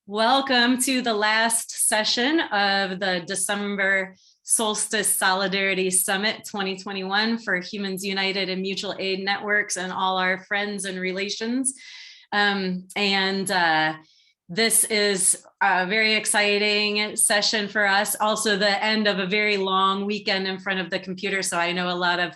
Welcome to the last session of the December Solstice Solidarity Summit 2021 for Humans United and Mutual Aid Networks and all our friends and relations. This is a very exciting session for us. Also the end of a very long weekend in front of the computer. So I know a lot of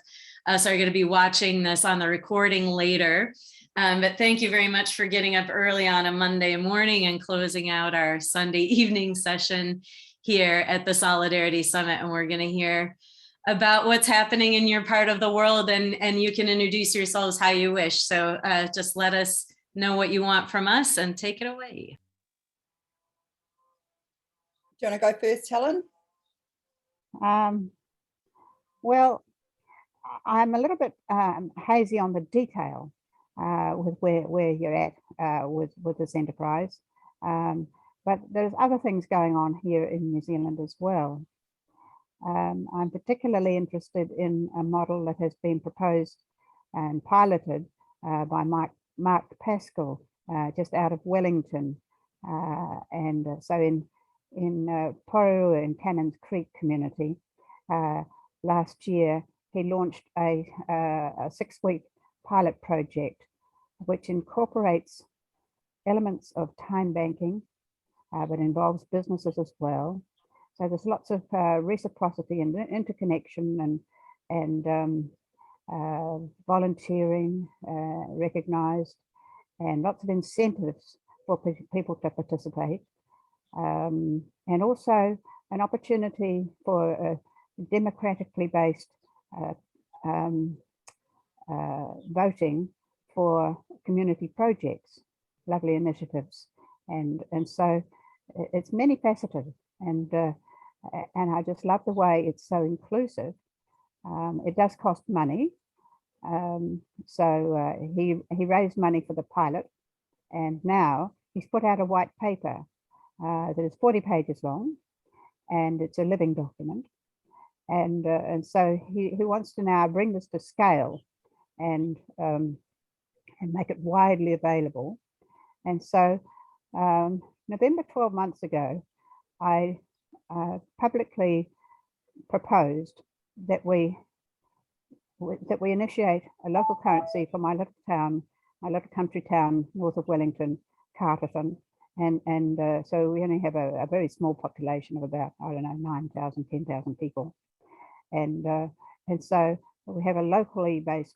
us are going to be watching this on the recording later. But thank you very much for getting up early on a Monday morning and closing out our Sunday evening session here at the Solidarity Summit. And we're going to hear about what's happening in your part of the world, and you can introduce yourselves how you wish. So just let us know what you want from us and take it away. Do you want to go first, Helen? Well, I'm a little bit hazy on the detail with where you're at with this enterprise, but there's other things going on here in New Zealand as well. I'm particularly interested in a model that has been proposed and piloted by Mark Pascal just out of Wellington, so in Poru and Cannons Creek community last year. He launched a 6-week pilot project which incorporates elements of time banking, but involves businesses as well. So there's lots of reciprocity and interconnection and volunteering recognized, and lots of incentives for people to participate, and also an opportunity for a democratically based voting for community projects, lovely initiatives, and so it's many faceted, and I just love the way it's so inclusive. It does cost money, so he raised money for the pilot, and now he's put out a white paper that is 40 pages long, and it's a living document. And so he wants to now bring this to scale and make it widely available. And so November 12 months ago, I publicly proposed that we initiate a local currency for my little country town north of Wellington, Carterton. And so we only have a very small population of about, I don't know, 9,000, 10,000 people. And so we have a locally based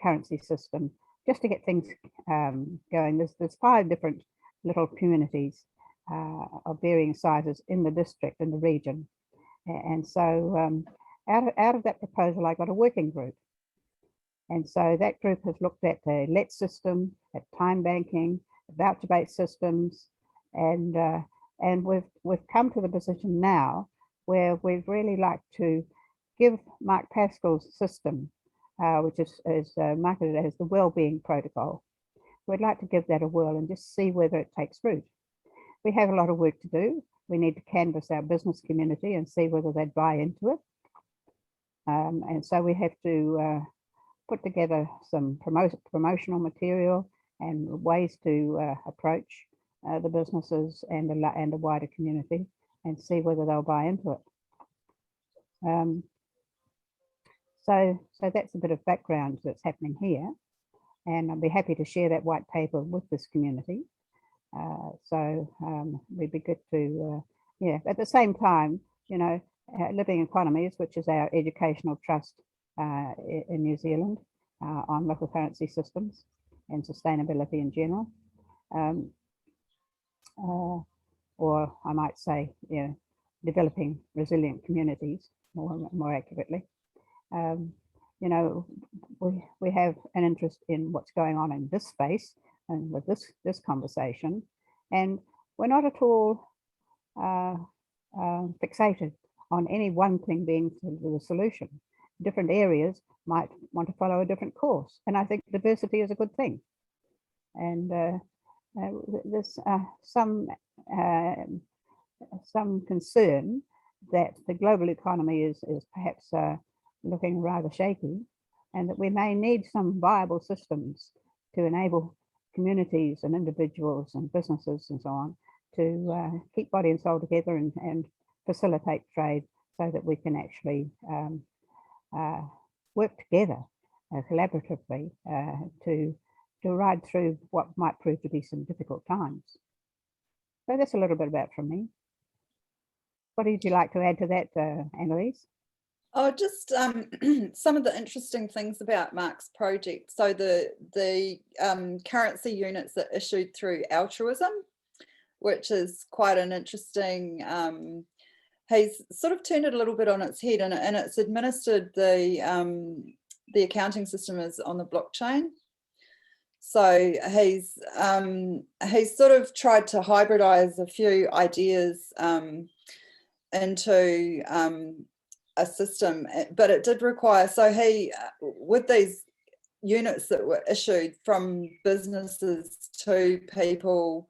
currency system just to get things going. There's 5 different little communities of varying sizes in the district, in the region. And so out of that proposal, I got a working group. And so that group has looked at the LET system, at time banking, voucher-based systems, and we've come to the position now where we'd really like to give Mark Pascal's system, which is marketed as the well-being protocol. We'd like to give that a whirl and just see whether it takes root. We have a lot of work to do. We need to canvass our business community and see whether they'd buy into it. And so we have to put together some promotional material and ways to approach the businesses and the wider community and see whether they'll buy into it. So that's a bit of background that's happening here, and I'll be happy to share that white paper with this community. We'd be good to, at the same time, Living Economies, which is our educational trust in New Zealand on local currency systems and sustainability in general, or I might say, developing resilient communities more accurately. We have an interest in what's going on in this space and with this conversation, and we're not at all fixated on any one thing being the solution. Different areas might want to follow a different course, and I think diversity is a good thing. And there's some concern that the global economy is perhaps looking rather shaky, and that we may need some viable systems to enable communities and individuals and businesses and so on keep body and soul together and facilitate trade so that we can actually work together collaboratively to ride through what might prove to be some difficult times. So that's a little bit about from me. What would you like to add to that, Anneleise? Oh, just some of the interesting things about Mark's project. So the currency units are issued through altruism, which is quite an interesting. He's sort of turned it a little bit on its head, and it's administered. The accounting system is on the blockchain. So he's sort of tried to hybridize a few ideas into a system, but it did require, so he, with these units that were issued from businesses to people,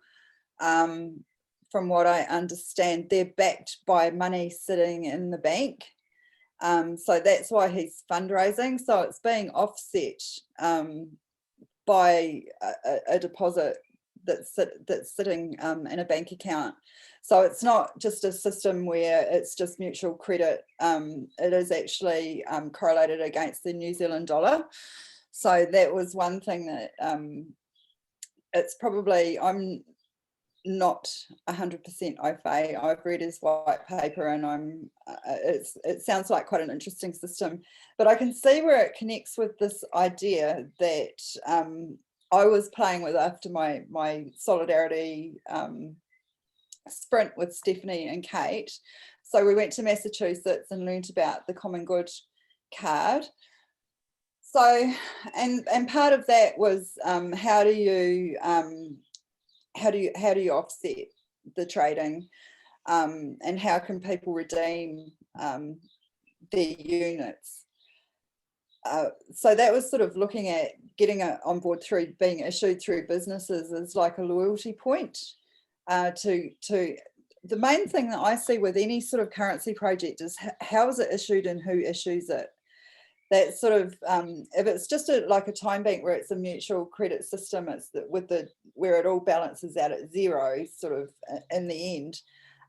from what I understand, they're backed by money sitting in the bank. So that's why he's fundraising. So it's being offset by a deposit that's sitting in a bank account. So it's not just a system where it's just mutual credit. It is actually correlated against the New Zealand dollar. So that was one thing that it's probably, I'm not 100% au fait. I've read his white paper, and it sounds like quite an interesting system, but I can see where it connects with this idea that I was playing with after my solidarity sprint with Stephanie and Kate. So we went to Massachusetts and learnt about the Common Good card. So, and part of that was how do you offset the trading, and how can people redeem their units? So that was sort of looking at getting it on board through being issued through businesses as like a loyalty point. To the main thing that I see with any sort of currency project is how is it issued and who issues it. That sort of if it's just like a time bank where it's a mutual credit system, it's where it all balances out at zero sort of in the end.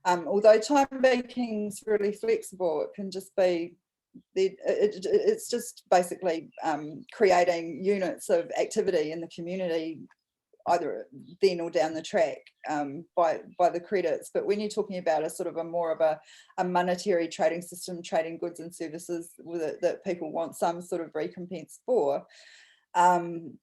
Although time banking is really flexible, it can just be it's just basically creating units of activity in the community, either then or down the track, by the credits. But when you're talking about a sort of a more of a monetary trading system, trading goods and services with it, that people want some sort of recompense for, then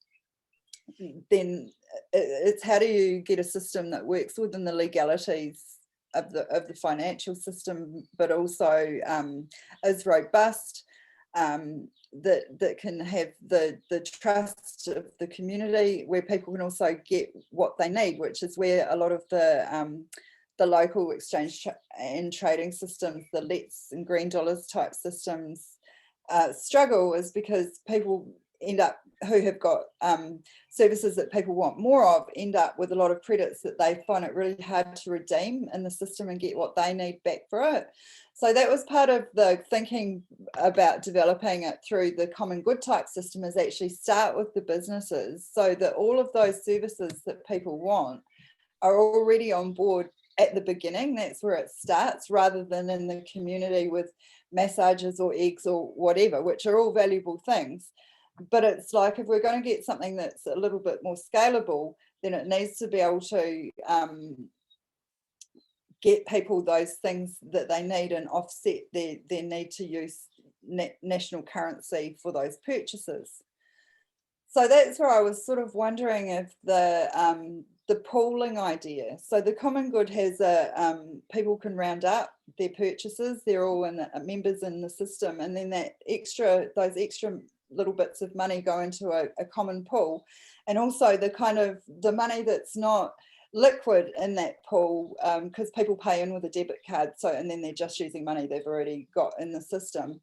it's how do you get a system that works within the legalities of the financial system, but also is robust, that can have the trust of the community, where people can also get what they need, which is where a lot of the local exchange and trading systems, the Let's and Green Dollars type systems, struggle, is because people end up, who have got services that people want more of, end up with a lot of credits that they find it really hard to redeem in the system and get what they need back for it. So that was part of the thinking about developing it through the Common Good type system, is actually start with the businesses so that all of those services that people want are already on board at the beginning. That's where it starts, rather than in the community with massages or eggs or whatever, which are all valuable things. But it's like, if we're going to get something that's a little bit more scalable, then it needs to be able to get people those things that they need and offset their need to use national currency for those purchases. So that's where I was sort of wondering if the pooling idea. So the Common Good has people can round up their purchases. They're all members in the system, and then those extra little bits of money go into a common pool, and also the money that's not liquid in that pool, because people pay in with a debit card, so, and then they're just using money they've already got in the system.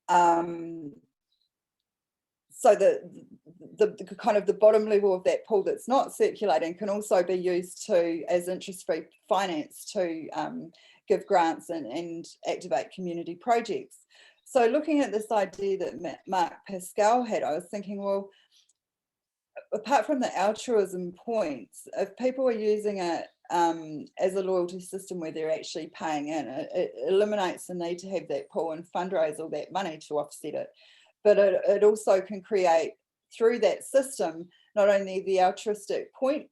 So the kind of the bottom level of that pool that's not circulating can also be used as interest-free finance to give grants and activate community projects. So looking at this idea that Mark Pascal had, I was thinking, well, apart from the altruism points, if people are using it as a loyalty system where they're actually paying in. It eliminates the need to have that pool and fundraise all that money to offset it. But it also can create, through that system, not only the altruistic point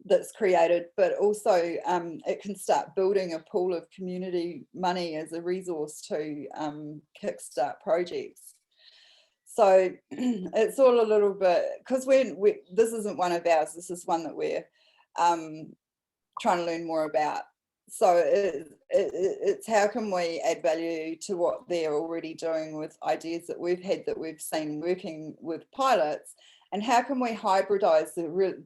that's created, but also it can start building a pool of community money as a resource to kickstart projects. So it's all a little bit, because this isn't one of ours, this is one that we're trying to learn more about. So it's how can we add value to what they're already doing with ideas that we've had, that we've seen working with pilots, and how can we hybridize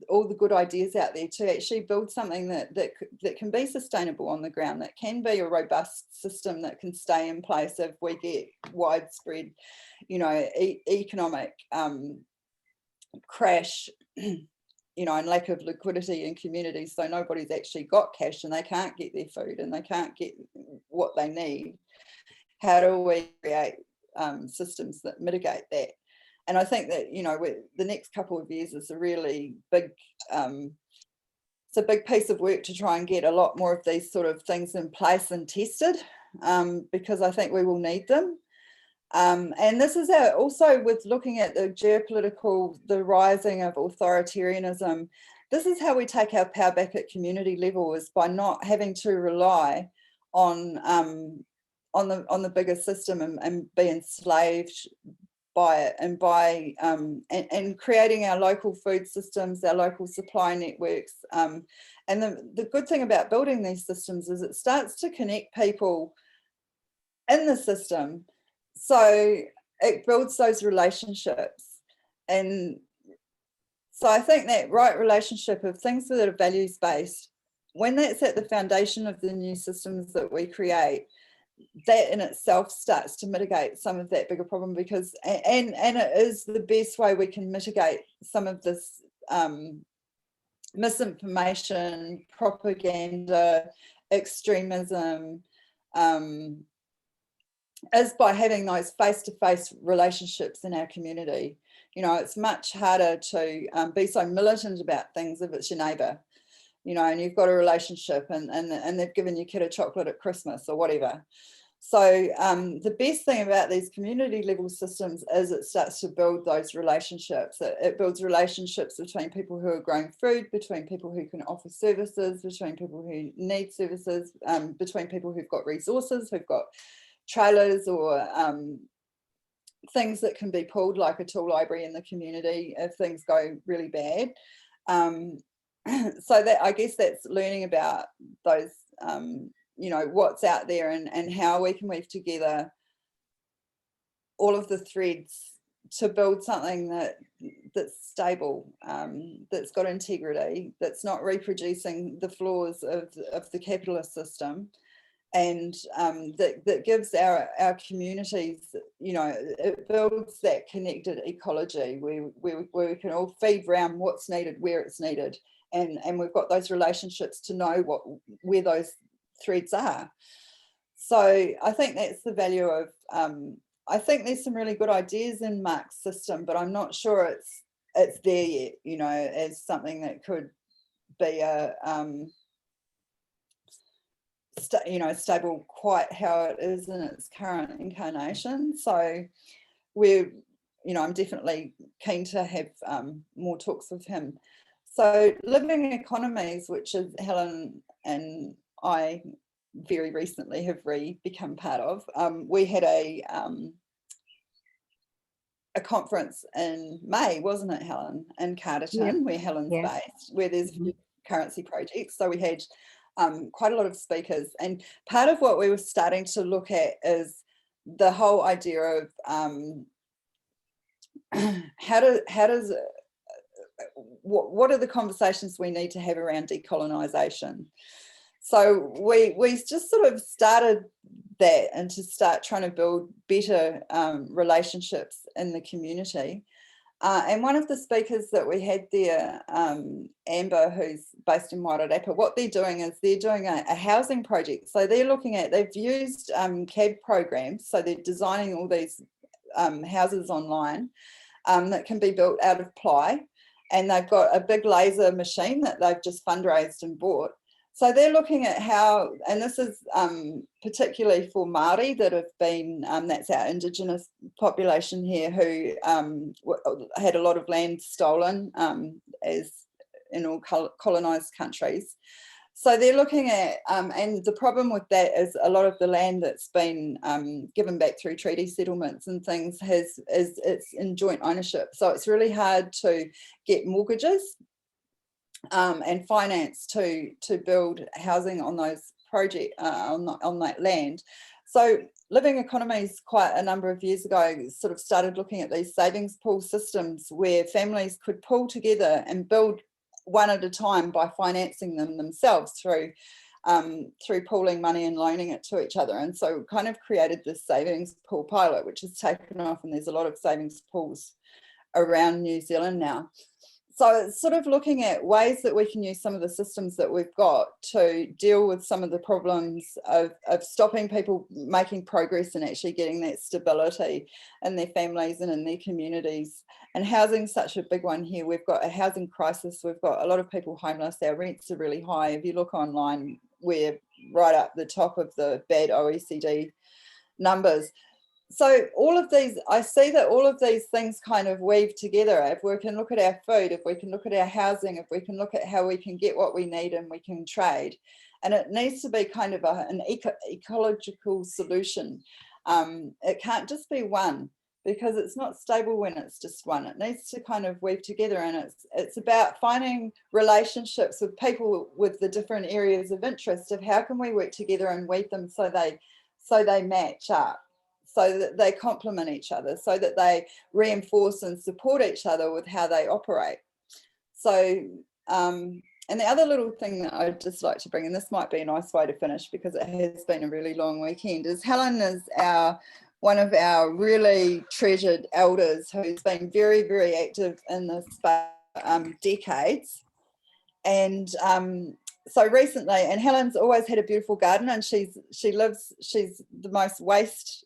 all the good ideas out there to actually build something that can be sustainable on the ground, that can be a robust system that can stay in place if we get widespread, you know, economic crash, you know, and lack of liquidity in communities, so nobody's actually got cash and they can't get their food and they can't get what they need. How do we create systems that mitigate that? And I think that, you know, the next couple of years is a really big, it's a big piece of work to try and get a lot more of these sort of things in place and tested, because I think we will need them. And this is also with looking at the geopolitical, the rising of authoritarianism. This is how we take our power back at community level, is by not having to rely on the bigger system and be enslaved by it, and by and creating our local food systems, our local supply networks. And the good thing about building these systems is it starts to connect people in the system. So it builds those relationships. And so I think that right relationship of things that are values-based, when that's at the foundation of the new systems that we create, that in itself starts to mitigate some of that bigger problem, because and it is the best way we can mitigate some of this misinformation, propaganda, extremism, is by having those face-to-face relationships in our community. You know, it's much harder to be so militant about things if it's your neighbour, you know, and you've got a relationship and they've given your kid a chocolate at Christmas or whatever. So the best thing about these community level systems is it starts to build those relationships. It builds relationships between people who are growing food, between people who can offer services, between people who need services, between people who've got resources, who've got trailers or things that can be pulled, like a tool library in the community if things go really bad. So that, I guess that's learning about those, you know, what's out there and how we can weave together all of the threads to build something that's stable, that's got integrity, that's not reproducing the flaws of the capitalist system, and that gives our communities, you know, it builds that connected ecology where we can all feed around what's needed, where it's needed, and we've got those relationships to know where those threads are. So I think that's the value of, I think there's some really good ideas in Mark's system, but I'm not sure it's there yet, you know, as something that could be a you know, stable quite how it is in its current incarnation. So we're, you know, I'm definitely keen to have more talks with him. So Living Economies, which is Helen and I very recently have become part of, we had a conference in May, wasn't it, Helen, in Carterton, where Helen's based, where there's currency projects. So we had quite a lot of speakers, and part of what we were starting to look at is the whole idea of what are the conversations we need to have around decolonisation. So we just sort of started that, and to start trying to build better relationships in the community. And one of the speakers that we had there, Amber, who's based in Wairarapa, what they're doing is they're doing a housing project. So they're looking at, they've used CAD programs, so they're designing all these houses online that can be built out of ply. and they've got a big laser machine that they've just fundraised and bought. So they're looking at how, and this is particularly for Māori that have been, that's our Indigenous population here, who had a lot of land stolen, as in all colonized countries. So they're looking at, and the problem with that is a lot of the land that's been given back through treaty settlements and things it's in joint ownership. So it's really hard to get mortgages and finance to build housing on those projects on that land. So Living Economies quite a number of years ago sort of started looking at these savings pool systems where families could pool together and build one at a time by financing them themselves through pooling money and loaning it to each other. And so kind of created this savings pool pilot, which has taken off, and there's a lot of savings pools around New Zealand now. So it's sort of looking at ways that we can use some of the systems that we've got to deal with some of the problems of stopping people making progress and actually getting that stability in their families and in their communities. And housing's such a big one here. We've got a housing crisis. We've got a lot of people homeless. Our rents are really high. If you look online, we're right up the top of the bad OECD numbers. So all of these, I see that all of these things kind of weave together. If we can look at our food, if we can look at our housing, if we can look at how we can get what we need and we can trade. And it needs to be kind of an ecological solution. It can't just be one, because it's not stable when it's just one. It needs to kind of weave together, and it's about finding relationships with people with the different areas of interest of how can we work together and weave them so they match up, so that they complement each other, so that they reinforce and support each other with how they operate. So, and the other little thing that I'd just like to bring, and this might be a nice way to finish because it has been a really long weekend, is Helen is one of our really treasured elders who's been very, very active in this space decades. And so recently, and Helen's always had a beautiful garden, and she's the most waste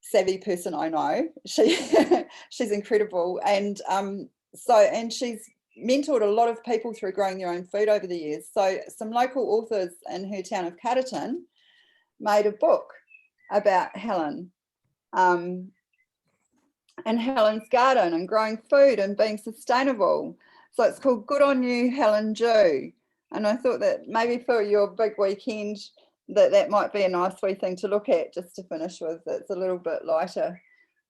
savvy person I know. She's incredible, and she's mentored a lot of people through growing their own food over the years. So some local authors in her town of Carterton made a book about Helen and Helen's garden and growing food and being sustainable. So it's called Good on You, Helen Jew. And I thought that maybe for your big weekend, that might be a nice wee thing to look at just to finish with. It's a little bit lighter.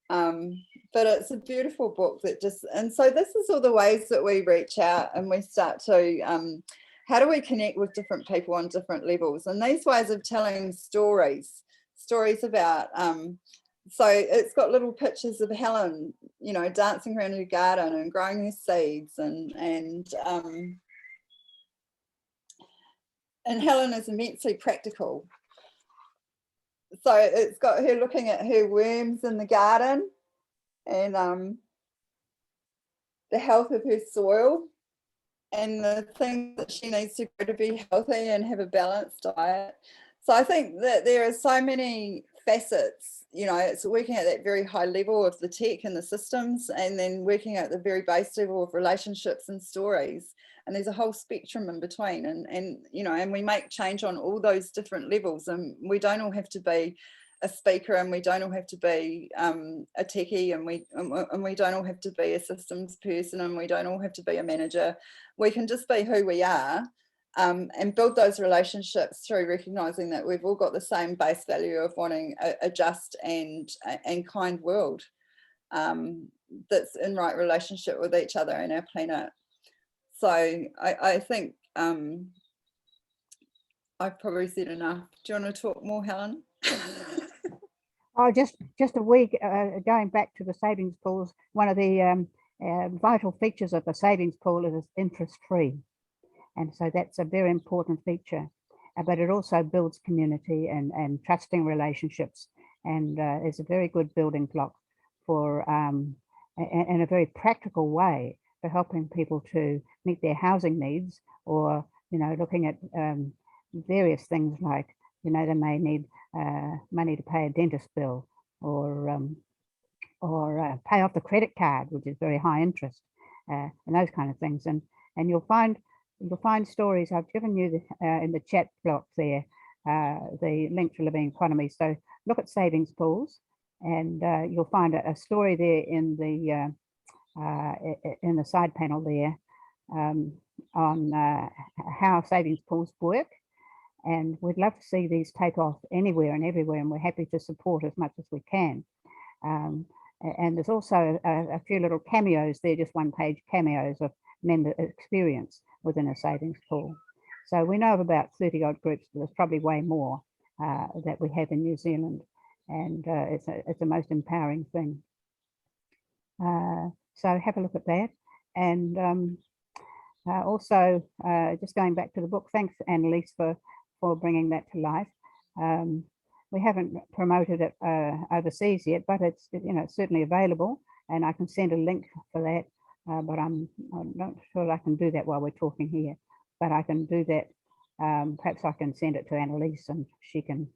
But it's a beautiful book and so this is all the ways that we reach out and we start to, how do we connect with different people on different levels? And these ways of telling stories about, so it's got little pictures of Helen, dancing around her garden and growing her seeds, and Helen is immensely practical. So it's got her looking at her worms in the garden and the health of her soil and the things that she needs to grow to be healthy and have a balanced diet. So I think that there are so many facets, it's working at that very high level of the tech and the systems, and then working at the very base level of relationships and stories. And there's a whole spectrum in between, and we make change on all those different levels, and we don't all have to be a speaker, and we don't all have to be a techie, and we don't all have to be a systems person, and we don't all have to be a manager. We can just be who we are, and build those relationships through recognizing that we've all got the same base value of wanting a just and kind world that's in right relationship with each other and our planet. So I think I've probably said enough. Do you want to talk more, Helen? Oh, just a week going back to the savings pools. One of the vital features of the savings pool is it's interest-free, and so that's a very important feature. But it also builds community and trusting relationships, and is a very good building block for in a very practical way for helping people to meet their housing needs, or looking at various things like they may need money to pay a dentist bill, or pay off the credit card, which is very high interest. and those kind of things. And you'll find stories. I've given you in the chat block there the link to Living Economies. So look at savings pools, and you'll find a story there in the side panel there on how savings pools work. And we'd love to see these take off anywhere and everywhere, and we're happy to support as much as we can. And there's also a few little cameos there, just one-page cameos of member experience within a savings pool. So we know of about 30 odd groups, but there's probably way more that we have in New Zealand, and it's a most empowering thing. So have a look at that. And also, just going back to the book, thanks Anneleise for bringing that to life. We haven't promoted it overseas yet, but it's it's certainly available, and I can send a link for that. But I'm not sure I can do that while we're talking here, but I can do that. Perhaps I can send it to Anneleise, and she can,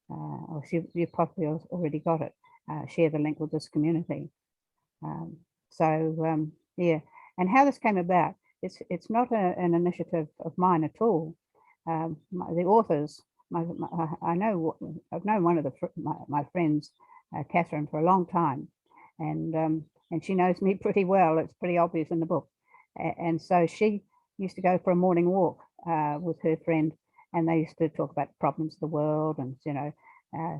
or you probably already got it. Share the link with this community. Yeah, and how this came about, it's not an initiative of mine at all. The authors, I've known one of my friends, Catherine, for a long time, and she knows me pretty well. It's pretty obvious in the book. And so she used to go for a morning walk with her friend, and they used to talk about the problems of the world and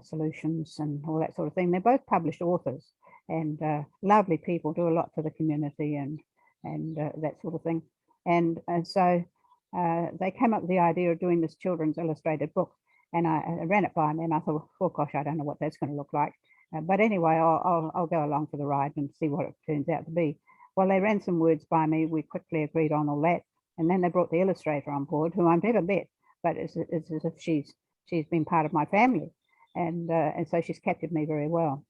solutions and all that sort of thing. They're both published authors, and lovely people, do a lot for the community and that sort of thing. And so they came up with the idea of doing this children's illustrated book, and I ran it by me, and I thought, oh gosh, I don't know what that's going to look like. But anyway, I'll go along for the ride and see what it turns out to be. Well, they ran some words by me. We quickly agreed on all that, and then they brought the illustrator on board, who I've never met, but it's as if she's been part of my family, and so she's captured me very well.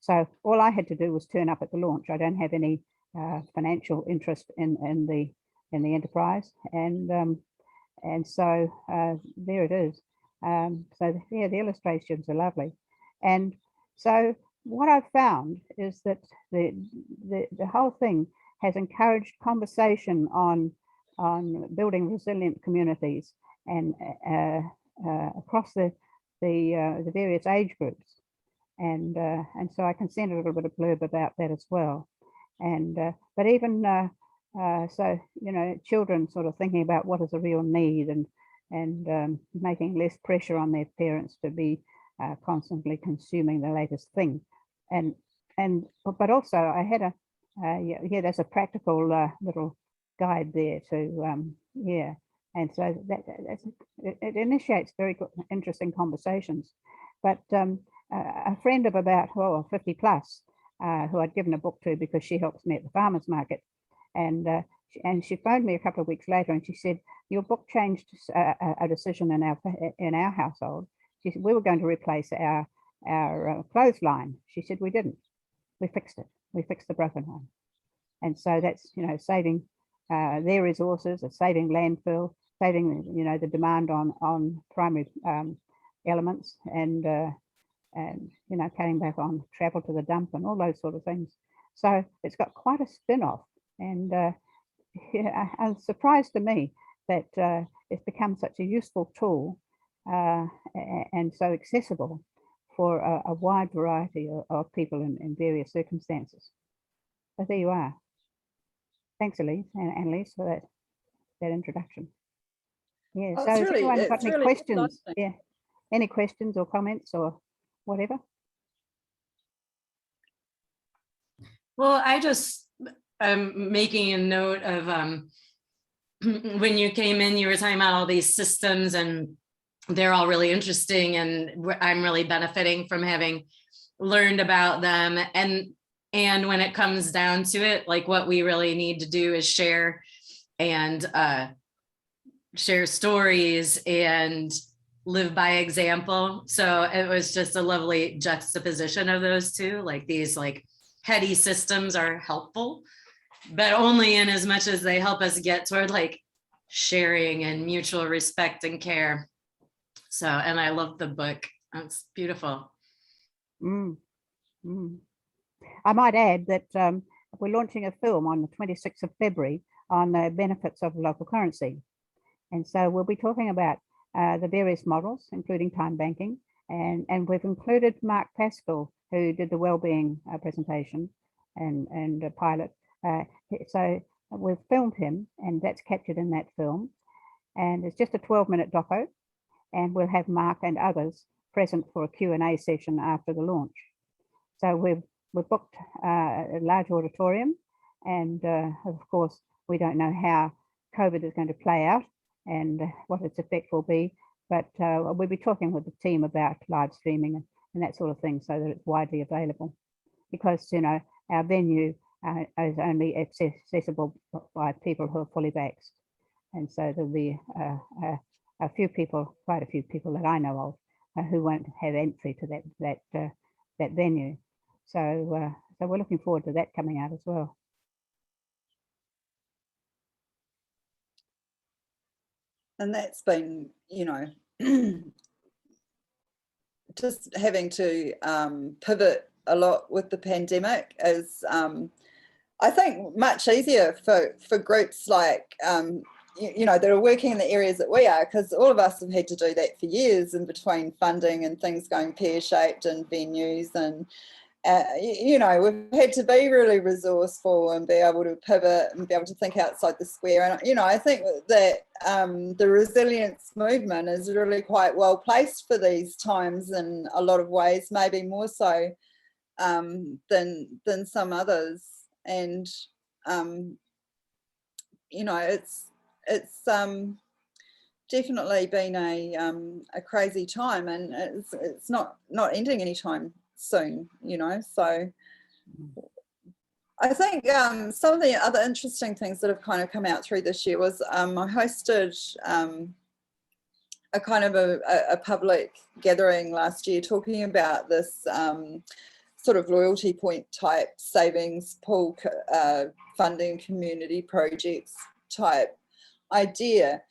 So all I had to do was turn up at the launch. I don't have any financial interest in the enterprise, and so there it is. So yeah, the illustrations are lovely, and so what I've found is that the whole thing has encouraged conversation on building resilient communities and across the various age groups, and so I can send a little bit of blurb about that as well. And but even so, children sort of thinking about what is a real need, and making less pressure on their parents to be constantly consuming the latest thing, but also I had there's a practical little guide there to and so it initiates very good, interesting conversations. But a friend of about 50 plus, who I'd given a book to because she helps me at the farmers market, and she phoned me a couple of weeks later, and she said, your book changed a decision in our household. She said, we were going to replace our clothesline. She said, we didn't. We fixed it. We fixed the broken one. And so that's saving their resources, saving landfill, saving the demand on primary elements, and cutting back on travel to the dump and all those sort of things. So it's got quite a spin-off, and it's surprised to me that it's become such a useful tool and so accessible for a wide variety of people in various circumstances. So there you are. Thanks, Anneleise, for that introduction. Yeah. So has anyone got any questions? Yeah. Any questions or comments or whatever? Well, I just am making a note of when you came in, you were talking about all these systems, and they're all really interesting, and I'm really benefiting from having learned about them. And when it comes down to it, like what we really need to do is share stories and live by example. So it was just a lovely juxtaposition of those two. Like these like heady systems are helpful, but only in as much as they help us get toward like sharing and mutual respect and care. So, and I love the book. It's beautiful. I might add that we're launching a film on the 26th of February on the benefits of local currency. And so we'll be talking about the various models, including time banking. And we've included Mark Pascal, who did the wellbeing presentation and a pilot. So we've filmed him, and that's captured in that film. And it's just a 12-minute doco. And we'll have Mark and others present for a Q&A session after the launch. So we've booked a large auditorium, and of course, we don't know how COVID is going to play out and what its effect will be, but we'll be talking with the team about live streaming and that sort of thing so that it's widely available. Because, you know, our venue is only accessible by people who are fully vaxxed. And so there'll be a few people, quite a few people that I know of, who won't have entry to that venue. So we're looking forward to that coming out as well. And that's been, you know, just having to pivot a lot with the pandemic is, I think, much easier for groups like, you know, that are working in the areas that we are, because all of us have had to do that for years in between funding and things going pear-shaped and venues and, you know, we've had to be really resourceful and be able to pivot and be able to think outside the square. And, you know, I think that the resilience movement is really quite well placed for these times in a lot of ways, maybe more so than some others. And, you know, it's definitely been a crazy time, and it's not ending anytime soon, you know. So I think some of the other interesting things that have kind of come out through this year was I hosted a kind of a public gathering last year talking about this sort of loyalty point type savings pool funding community projects type idea.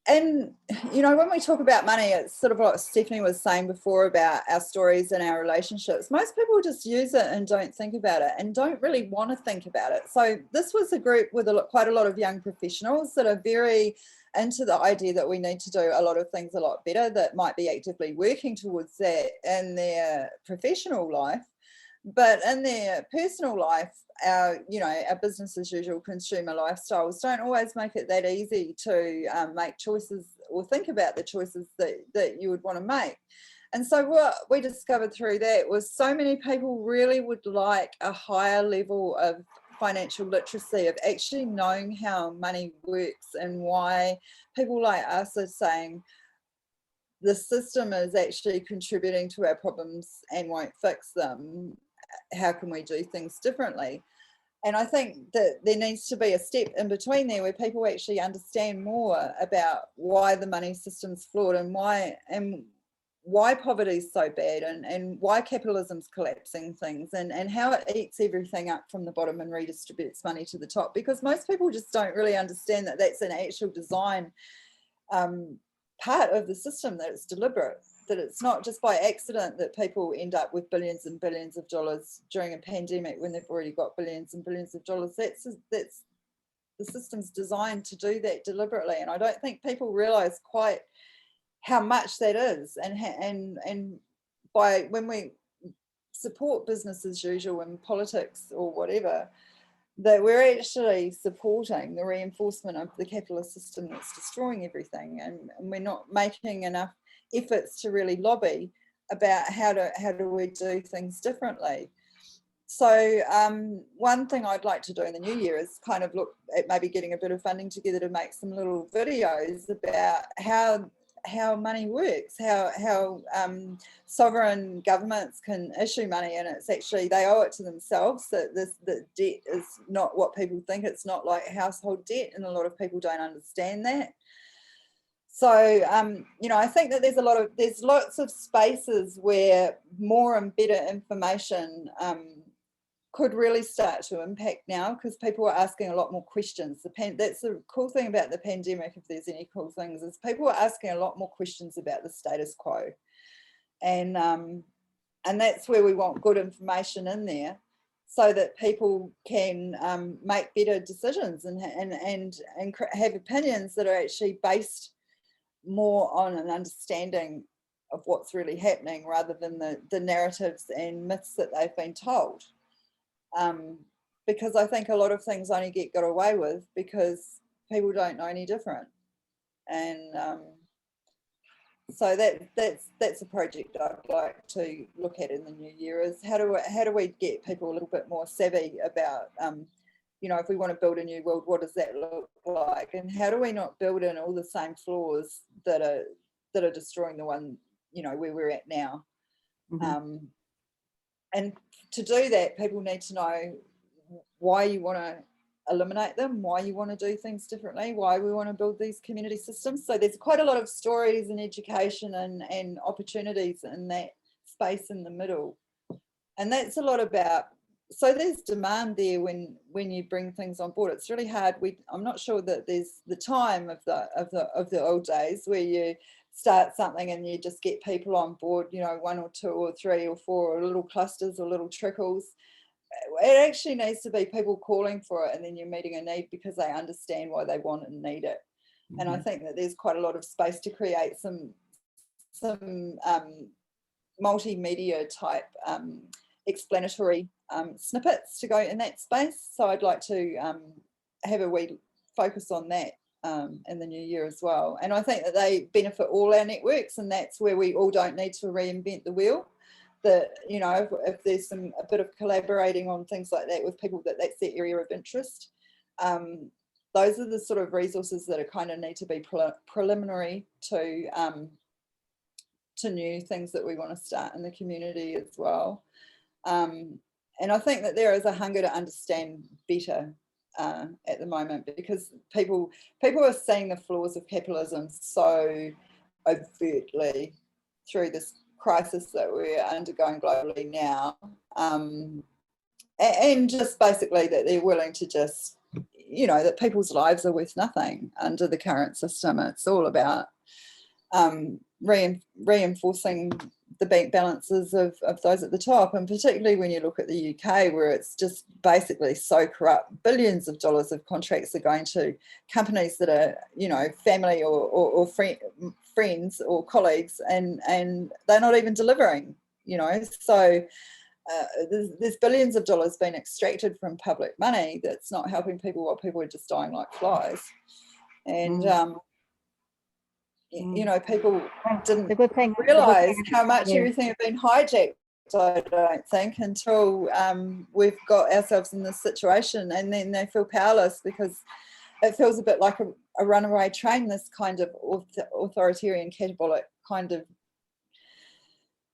And, you know, when we talk about money, it's sort of what Stephanie was saying before about our stories and our relationships. Most people just use it and don't think about it and don't really want to think about it. So this was a group with quite a lot of young professionals that are very into the idea that we need to do a lot of things a lot better, that might be actively working towards that in their professional life. But in their personal life, our business as usual consumer lifestyles don't always make it that easy to make choices or think about the choices that you would want to make. And so what we discovered through that was so many people really would like a higher level of financial literacy, of actually knowing how money works and why people like us are saying the system is actually contributing to our problems and won't fix them. How can we do things differently? And I think that there needs to be a step in between there where people actually understand more about why the money system's flawed and why poverty is so bad and why capitalism's collapsing things and how it eats everything up from the bottom and redistributes money to the top, because most people just don't really understand that that's an actual design part of the system, that it's deliberate, that it's not just by accident that people end up with billions and billions of dollars during a pandemic when they've already got billions and billions of dollars. That's the system's designed to do that deliberately, and I don't think people realise quite how much that is. And by when we support business as usual in politics or whatever, that we're actually supporting the reinforcement of the capitalist system that's destroying everything, and we're not making enough efforts to really lobby about how do we do things differently. So one thing I'd like to do in the new year is kind of look at maybe getting a bit of funding together to make some little videos about how money works, how sovereign governments can issue money, and it's actually they owe it to themselves, that the debt is not what people think. It's not like household debt, and a lot of people don't understand that. So I think that there's lots of spaces where more and better information could really start to impact now, because people are asking a lot more questions. That's the cool thing about the pandemic, if there's any cool things, is people are asking a lot more questions about the status quo, and that's where we want good information in there, so that people can make better decisions and have opinions that are actually based more on an understanding of what's really happening rather than the narratives and myths that they've been told. Because I think a lot of things only get got away with because people don't know any different. And so that's a project I'd like to look at in the new year, is how do we get people a little bit more savvy about, you know, if we want to build a new world, what does that look like, and how do we not build in all the same flaws that are destroying the one, you know, where we're at now. And to do that, people need to know why you want to eliminate them, why you want to do things differently, why we want to build these community systems. So there's quite a lot of stories and education and opportunities in that space in the middle. And that's a lot about, so there's demand there when you bring things on board. It's really hard. I'm not sure that there's the time of the old days where you start something and you just get people on board, you know, 1 or 2 or 3 or 4 or little clusters or little trickles. It actually needs to be people calling for it, and then you're meeting a need because they understand why they want and need it. And I think that there's quite a lot of space to create some multimedia type explanatory snippets to go in that space. So I'd like to have a wee focus on that in the new year as well. And I think that they benefit all our networks, and that's where we all don't need to reinvent the wheel. That, you know, if there's a bit of collaborating on things like that with people that's their area of interest, those are the sort of resources that are kind of need to be preliminary to new things that we want to start in the community as well. And I think that there is a hunger to understand better at the moment, because people are seeing the flaws of capitalism so overtly through this crisis that we're undergoing globally now, and just basically that they're willing to just, you know, that people's lives are worth nothing under the current system. It's all about reinforcing the bank balances of those at the top, and particularly when you look at the UK, where it's just basically so corrupt. Billions of dollars of contracts are going to companies that are, you know, family or friends or colleagues, and they're not even delivering, you know. So there's billions of dollars being extracted from public money that's not helping people, while people are just dying like flies. And you know, people didn't realise how much everything had been hijacked, I don't think, until we've got ourselves in this situation, and then they feel powerless because it feels a bit like a runaway train, this kind of authoritarian, catabolic kind of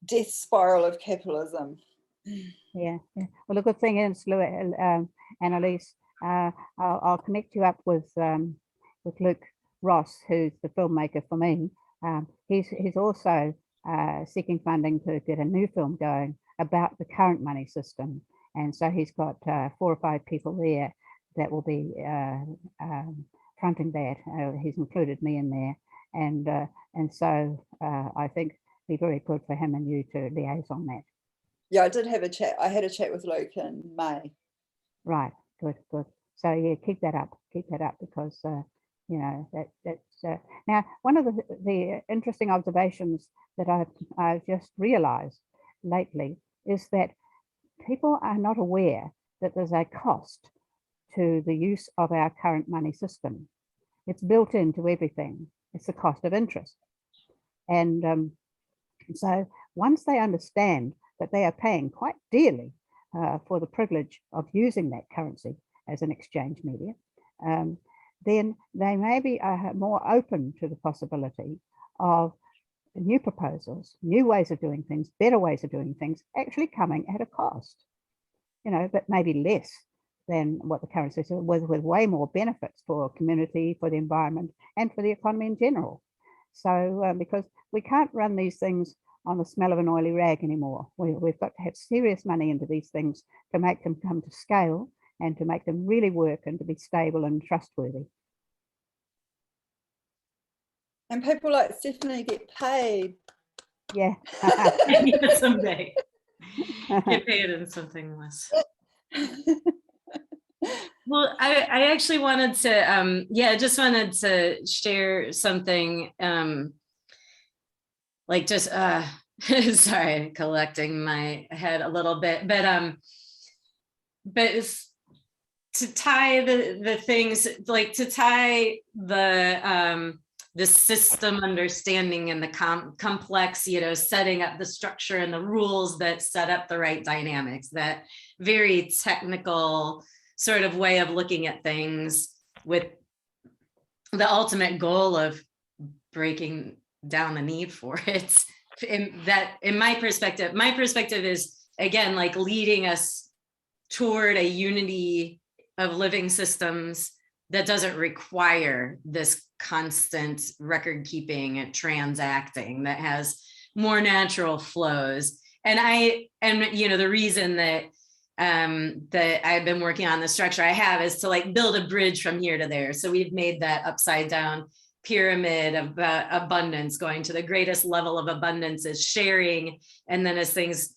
death spiral of capitalism. Yeah. Well, the good thing is, Anneleise, I'll connect you up with Luke Ross, who's the filmmaker for me. He's also seeking funding to get a new film going about the current money system, and so he's got 4 or 5 people there that will be fronting that. He's included me in there, and so I think it'd be very good for him and you to liaise on that. Yeah, I did have a chat. I had a chat with Luke in May. Right, good. So yeah, keep that up because you know, that's now one of the interesting observations that I've just realized lately is that people are not aware that there's a cost to the use of our current money system. It's built into everything. It's the cost of interest. And so once they understand that they are paying quite dearly for the privilege of using that currency as an exchange media, then they may be more open to the possibility of new proposals, new ways of doing things, better ways of doing things, actually coming at a cost, you know, but maybe less than what the current system, with way more benefits for community, for the environment, and for the economy in general. So because we can't run these things on the smell of an oily rag anymore. We've got to have serious money into these things to make them come to scale and to make them really work and to be stable and trustworthy. And people like Stephanie get paid. Yeah. Someday. Get paid in something less. Well, I actually wanted to, just wanted to share something, like just, sorry, collecting my head a little bit, but it's to tie the things, like to tie the system understanding and the complex, setting up the structure and the rules that set up the right dynamics, that very technical sort of way of looking at things with the ultimate goal of breaking down the need for it. In my perspective is, again, like leading us toward a unity of living systems that doesn't require this constant record keeping and transacting, that has more natural flows. And the reason that that I've been working on the structure I have is to like build a bridge from here to there. So we've made that upside down pyramid of abundance. Going to the greatest level of abundance is sharing. And then if things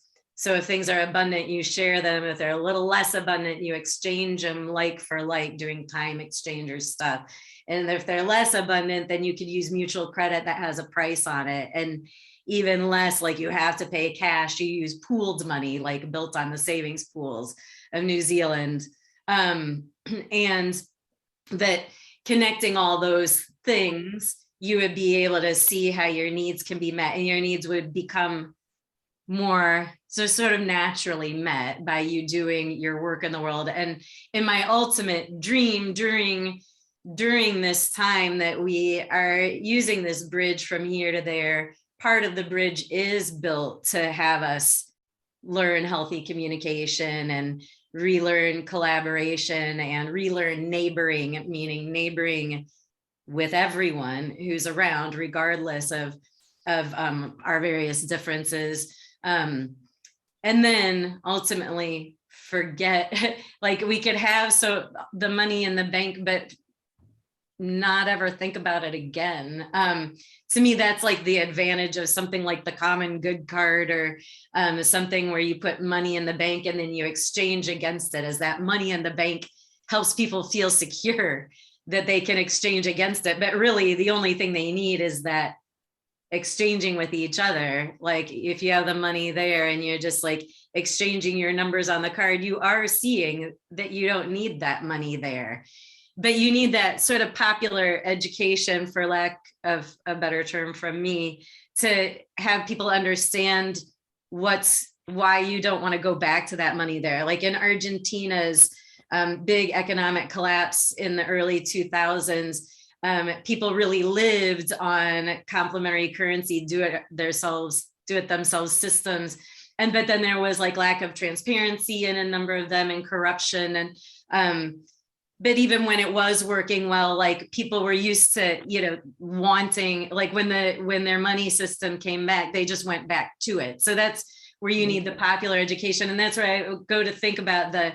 are abundant, you share them. If they're a little less abundant, you exchange them like for like, doing time exchange or stuff. And if they're less abundant, then you could use mutual credit that has a price on it. And even less, like you have to pay cash, you use pooled money, like built on the savings pools of New Zealand. And that connecting all those things, you would be able to see how your needs can be met, and your needs would become more so sort of naturally met by you doing your work in the world. And in my ultimate dream during this time that we are using this bridge from here to there, part of the bridge is built to have us learn healthy communication and relearn collaboration and relearn neighboring, meaning neighboring with everyone who's around, regardless of our various differences. And then ultimately forget, like we could have the money in the bank, but not ever think about it again. To me, that's like the advantage of something like the common good card, or something where you put money in the bank and then you exchange against it, as that money in the bank helps people feel secure that they can exchange against it. But really the only thing they need is that exchanging with each other. Like if you have the money there and you're just like exchanging your numbers on the card, you are seeing that you don't need that money there. But you need that sort of popular education, for lack of a better term from me, to have people understand why you don't want to go back to that money there. Like in Argentina's big economic collapse in the early 2000s, people really lived on complementary currency, do it themselves systems. But then there was like lack of transparency in a number of them, and corruption. And but even when it was working well, like people were used to, wanting, like when their money system came back, they just went back to it. So that's where you need the popular education. And that's where I go to think about the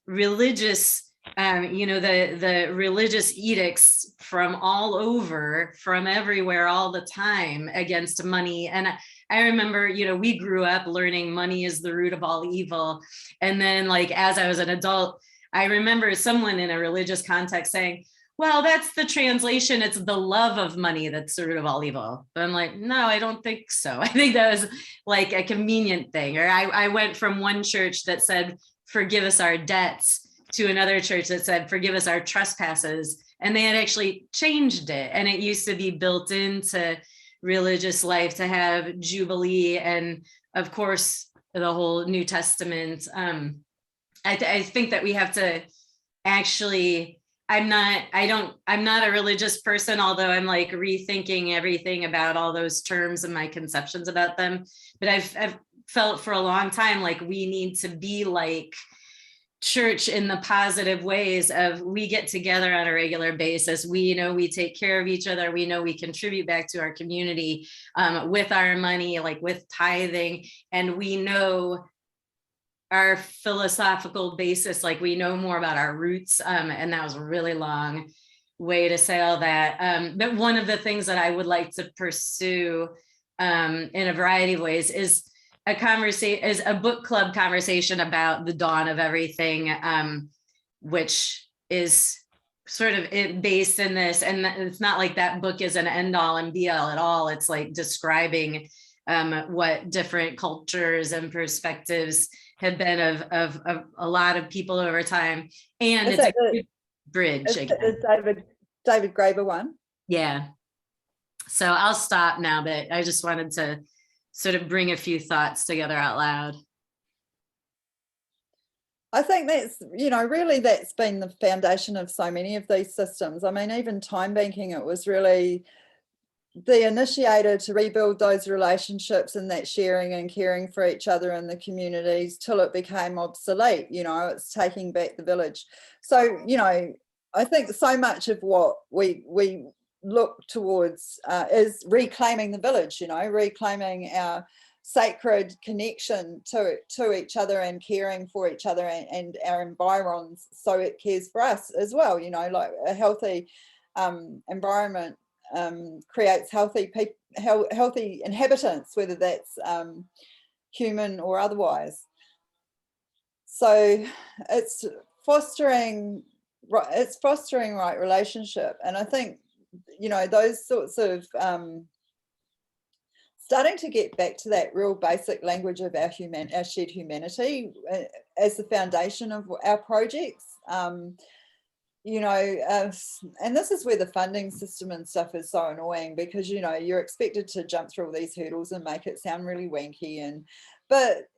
religious, the religious edicts from all over, from everywhere, all the time against money. And I remember, we grew up learning money is the root of all evil. And then like, as I was an adult, I remember someone in a religious context saying, well, that's the translation. It's the love of money that's the root of all evil. But I'm like, no, I don't think so. I think that was like a convenient thing. Or I went from one church that said, forgive us our debts, to another church that said, forgive us our trespasses. And they had actually changed it. And it used to be built into religious life to have Jubilee and, of course, the whole New Testament. I think that we have to actually, I'm not a religious person, although I'm like rethinking everything about all those terms and my conceptions about them. But I've felt for a long time like we need to be like church in the positive ways of, we get together on a regular basis. We we take care of each other. We know we contribute back to our community with our money, like with tithing. And we know our philosophical basis, like we know more about our roots. And that was a really long way to say all that. But one of the things that I would like to pursue in a variety of ways is a conversation, is a book club conversation about the dawn of everything, which is sort of based in this. And it's not like that book is an end all and be all at all. It's like describing what different cultures and perspectives have been of a lot of people over time. And it's a good bridge. Is the David Graeber one? Yeah. So I'll stop now, but I just wanted to sort of bring a few thoughts together out loud. I think that's, really that's been the foundation of so many of these systems. I mean, even time banking, it was really the initiator to rebuild those relationships and that sharing and caring for each other in the communities till it became obsolete. It's taking back the village. So, I think so much of what we look towards is reclaiming the village, reclaiming our sacred connection to each other and caring for each other and our environs, so it cares for us as well. Like a healthy environment creates healthy healthy inhabitants, whether that's human or otherwise. So it's fostering right relationship, and I think those sorts of starting to get back to that real basic language of our shared humanity as the foundation of our projects. And this is where the funding system and stuff is so annoying, because you're expected to jump through all these hurdles and make it sound really wanky, but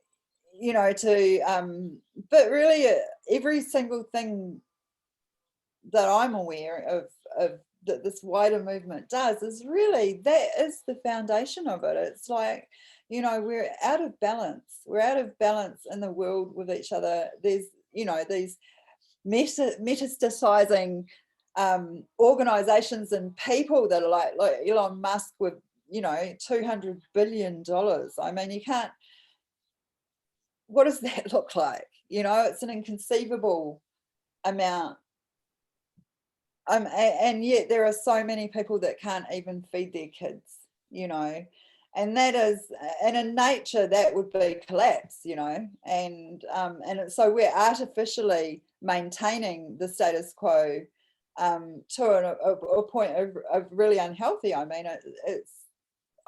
really every single thing that I'm aware of that this wider movement does is really, that is the foundation of it. It's like, we're out of balance. We're out of balance in the world with each other. There's, these metastasizing organizations and people that are like Elon Musk with, $200 billion. I mean, you can't, what does that look like? It's an inconceivable amount. And yet there are so many people that can't even feed their kids, and that is, and in nature that would be collapse, and so we're artificially maintaining the status quo to a point of really unhealthy. I mean, it's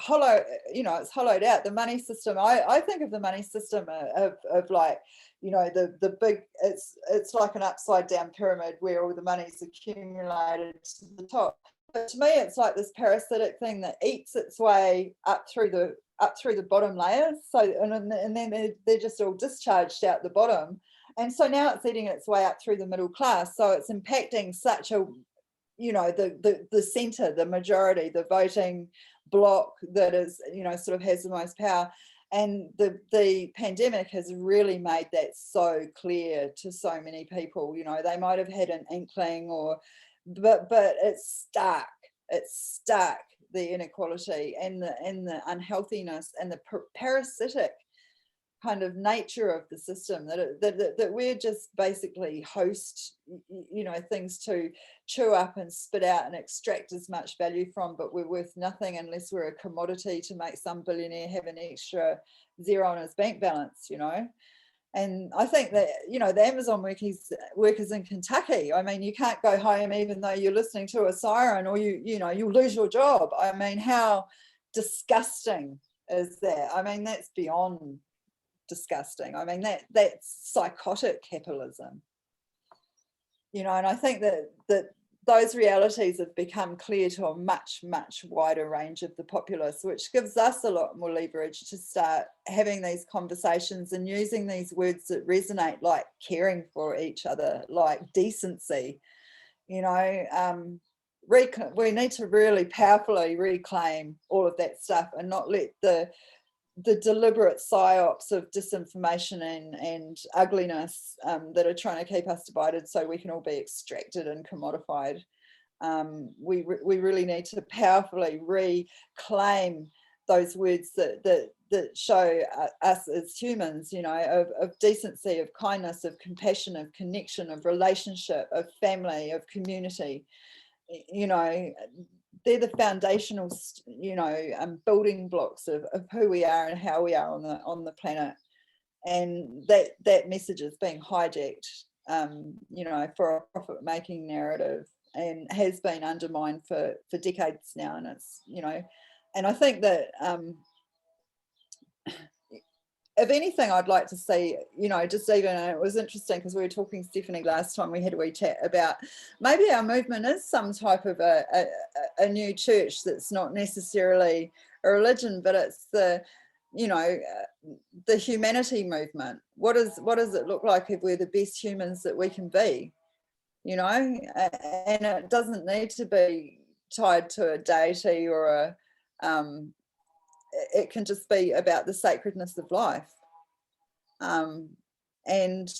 hollow, it's hollowed out. The money system, I think of the money system of like, the big, it's like an upside down pyramid where all the money's accumulated to the top. But to me, it's like this parasitic thing that eats its way up through the bottom layers. So and then they're just all discharged out the bottom, and so now it's eating its way up through the middle class. So it's impacting such a, the centre, the majority, the voting bloc that is, sort of has the most power. And the pandemic has really made that so clear to so many people. They might have had an inkling, but it's stark, the inequality and the unhealthiness and the parasitic kind of nature of the system, that we're just basically host, things to chew up and spit out and extract as much value from, but we're worth nothing unless we're a commodity to make some billionaire have an extra zero on his bank balance, And I think that, the Amazon workers in Kentucky, I mean, you can't go home even though you're listening to a siren, or you'll lose your job. I mean, how disgusting is that? I mean, that's beyond disgusting. I mean, that's psychotic capitalism, and I think that those realities have become clear to a much, much wider range of the populace, which gives us a lot more leverage to start having these conversations and using these words that resonate, like caring for each other, like decency. We need to really powerfully reclaim all of that stuff and not let the deliberate psyops of disinformation and ugliness that are trying to keep us divided so we can all be extracted and commodified. We really need to powerfully reclaim those words that show us as humans, of decency, of kindness, of compassion, of connection, of relationship, of family, of community. you know, they're the foundational, you know, building blocks of who we are and how we are on the planet. And that message is being hijacked, you know, for a profit-making narrative, and has been undermined for decades now. And it's, you know, and I think that if anything, I'd like to see, you know, just even, it was interesting because we were talking, Stephanie, last time we had a wee chat about maybe our movement is some type of a new church that's not necessarily a religion, but it's the, you know, the humanity movement. What does it look like if we're the best humans that we can be, you know? And it doesn't need to be tied to a deity or it can just be about the sacredness of life. And,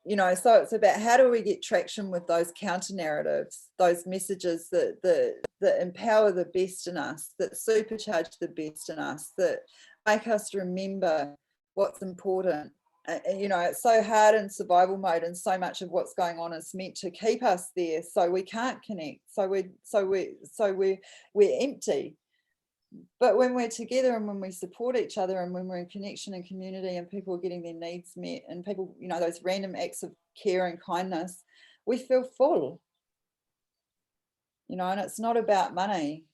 you know, so it's about how do we get traction with those counter narratives, those messages that empower the best in us, that supercharge the best in us, that make us remember what's important. You know, it's so hard in survival mode, and so much of what's going on is meant to keep us there, so we can't connect, so we're empty. But when we're together and when we support each other and when we're in connection and community and people are getting their needs met and people, you know, those random acts of care and kindness, we feel full, you know. And it's not about money.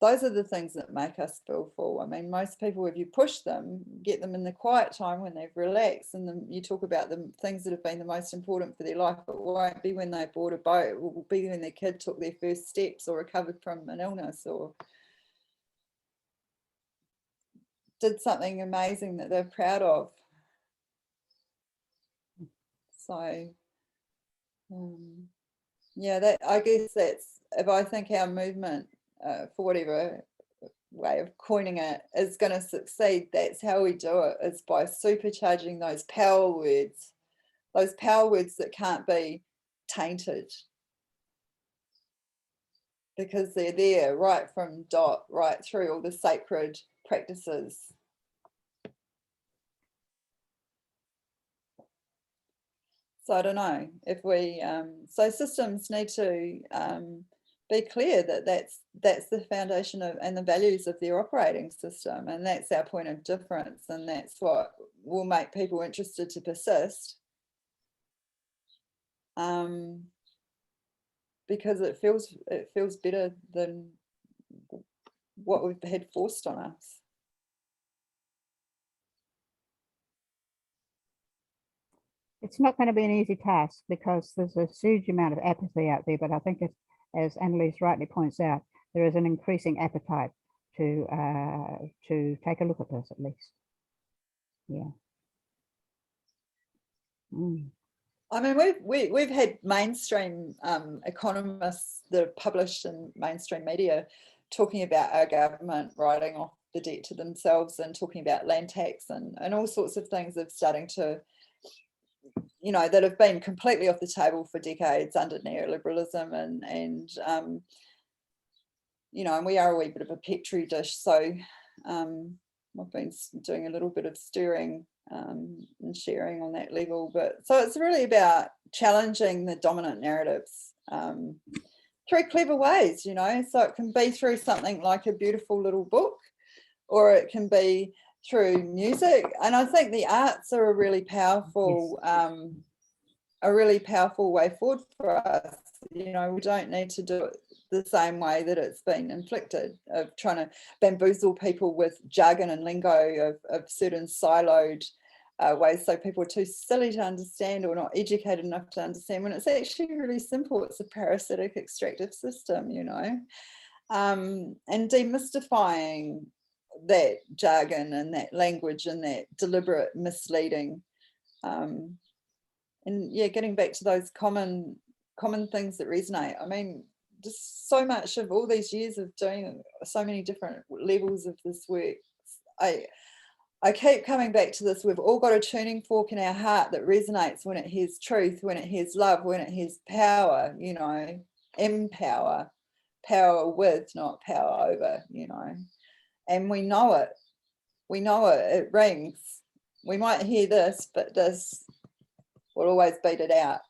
Those are the things that make us feel full. I mean, most people, if you push them, get them in the quiet time when they've relaxed, and then you talk about the things that have been the most important for their life, it won't be when they bought a boat, it will be when their kid took their first steps or recovered from an illness or did something amazing that they're proud of. So, yeah, that, I guess that's, if I think our movement, for whatever way of coining it, is going to succeed, that's how we do it, is by supercharging those power words that can't be tainted, because they're there right from dot right through all the sacred practices. So I don't know if we, so systems need to be clear that that's the foundation of and the values of their operating system, and that's our point of difference, and that's what will make people interested to persist, because it feels better than what we've had forced on us. It's not going to be an easy task because there's a huge amount of apathy out there, but I think it's, as Anneleise rightly points out, there is an increasing appetite to take a look at this, at least. Yeah. I mean, we've had mainstream economists that have published in mainstream media talking about our government writing off the debt to themselves and talking about land tax and all sorts of things of starting to, you know, that have been completely off the table for decades under neoliberalism, and you know, and we are a wee bit of a petri dish, so I've been doing a little bit of stirring and sharing on that level. But so it's really about challenging the dominant narratives through clever ways, you know. So it can be through something like a beautiful little book, or it can be through music. And I think the arts are a really powerful way forward for us. You know, we don't need to do it the same way that it's been inflicted, of trying to bamboozle people with jargon and lingo of certain siloed ways, so people are too silly to understand or not educated enough to understand, when it's actually really simple. It's a parasitic extractive system, you know, and demystifying that jargon and that language and that deliberate misleading, and yeah, getting back to those common things that resonate. I mean, just so much of all these years of doing so many different levels of this work, I keep coming back to this. We've all got a tuning fork in our heart that resonates when it hears truth, when it hears love, when it hears power, you know, empower, power with, not power over, you know. And we know it, it rings. We might hear this, but this will always beat it out.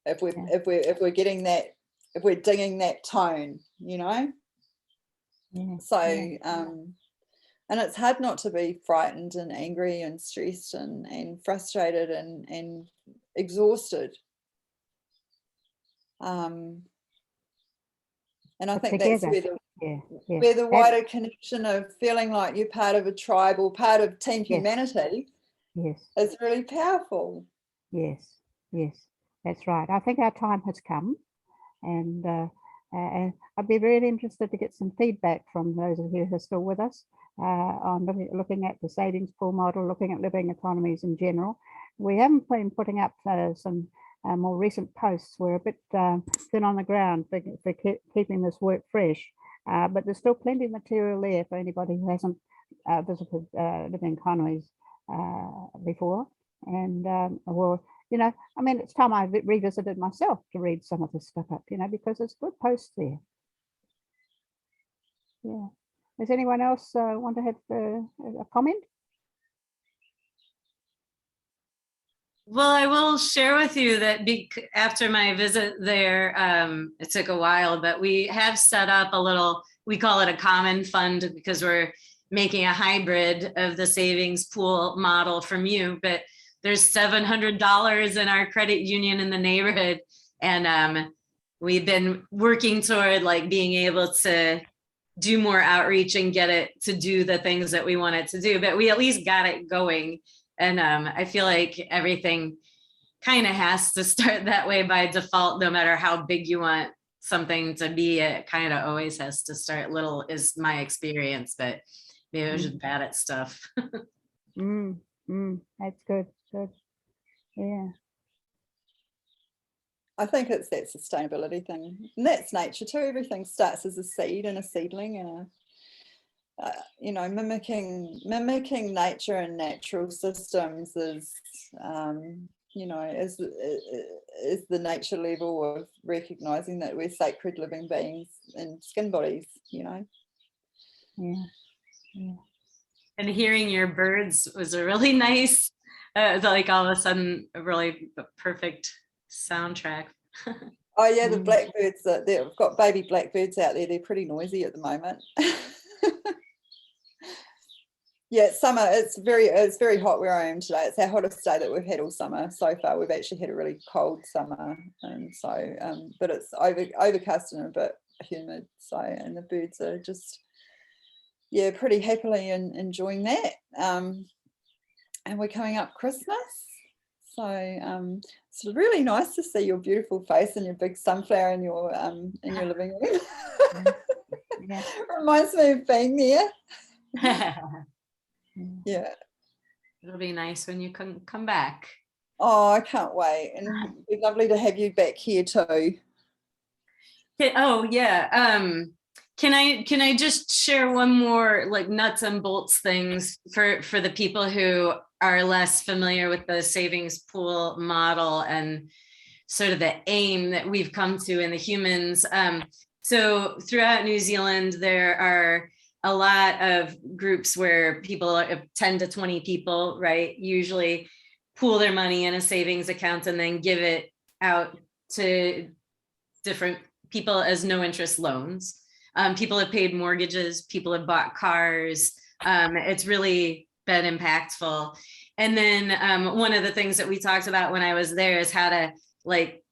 if we're getting that, if we're dinging that tone, you know. So and it's hard not to be frightened and angry and stressed and frustrated and exhausted. And I think that's where the wider connection of feeling like you're part of a tribe or part of team humanity is really powerful. Yes, that's right. I think our time has come, and I'd be really interested to get some feedback from those of you who are still with us on looking at the savings pool model, looking at living economies in general. We haven't been putting up some more recent posts. We're a bit thin on the ground for keeping this work fresh, but there's still plenty of material there for anybody who hasn't visited Living Economies before. And well, you know, I mean, it's time I revisited myself to read some of this stuff up, you know, because there's good posts there. Yeah. Does anyone else want to have a comment? Well, I will share with you that after my visit there, it took a while, but we have set up a little, we call it a common fund because we're making a hybrid of the savings pool model from you, but there's $700 in our credit union in the neighborhood. And we've been working toward like being able to do more outreach and get it to do the things that we want it to do, but we at least got it going. And I feel like everything kind of has to start that way by default, no matter how big you want something to be, it kind of always has to start little is my experience, but maybe I was just bad at stuff. That's good. Yeah. I think it's that sustainability thing, and that's nature too. Everything starts as a seed and a seedling, and you know, mimicking nature and natural systems is, you know, is the nature level of recognizing that we're sacred living beings in skin bodies, you know. Yeah. And hearing your birds was a really nice, like all of a sudden, a really perfect soundtrack. Oh yeah, the blackbirds, they've got baby blackbirds out there. They're pretty noisy at the moment. Yeah, it's summer. It's very hot where I am today. It's our hottest day that we've had all summer so far. We've actually had a really cold summer, and so but it's overcast and a bit humid. So, and the birds are just, yeah, pretty happily enjoying that. And we're coming up Christmas, so it's really nice to see your beautiful face and your big sunflower in your living room. Yeah. Reminds me of being there. Yeah, It'll be nice when you can come back. Oh, I can't wait, and it'd be lovely to have you back here too. Oh yeah. Can I just share one more like nuts and bolts things for the people who are less familiar with the savings pool model and sort of the aim that we've come to in the humans. So throughout New Zealand, there are a lot of groups where people, 10 to 20 people, right, usually pool their money in a savings account and then give it out to different people as no interest loans. People have paid mortgages, people have bought cars. It's really been impactful. And then one of the things that we talked about when I was there is how to like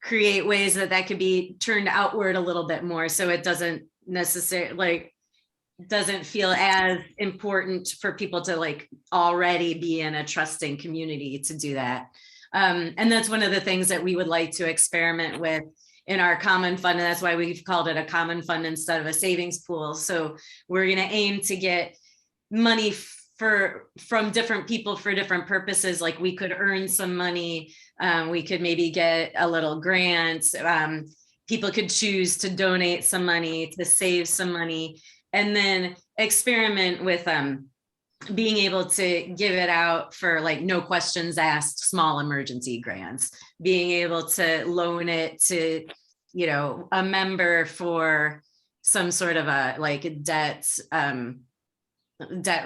create ways that could be turned outward a little bit more, so it doesn't necessarily like doesn't feel as important for people to like already be in a trusting community to do that. And that's one of the things that we would like to experiment with in our common fund. And that's why we've called it a common fund instead of a savings pool. So we're going to aim to get money from different people for different purposes. Like we could earn some money. We could maybe get a little grant. People could choose to donate some money, to save some money, and then experiment with being able to give it out for like no questions asked, small emergency grants, being able to loan it to, you know, a member for some sort of a like debt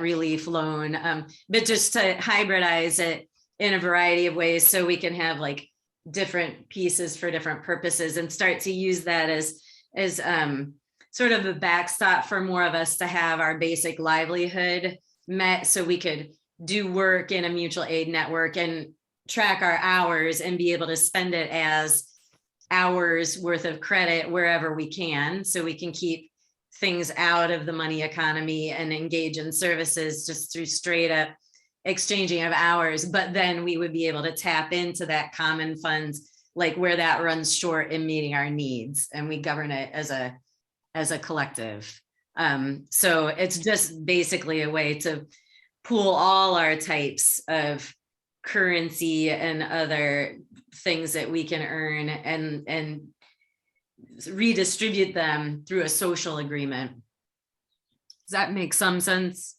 relief loan, but just to hybridize it in a variety of ways so we can have like different pieces for different purposes, and start to use that as sort of a backstop for more of us to have our basic livelihood met, so we could do work in a mutual aid network and track our hours and be able to spend it as hours worth of credit wherever we can, so we can keep things out of the money economy and engage in services just through straight up exchanging of hours. But then we would be able to tap into that common funds, like where that runs short in meeting our needs, and we govern it as a collective. So it's just basically a way to pool all our types of currency and other things that we can earn, and redistribute them through a social agreement. Does that make some sense?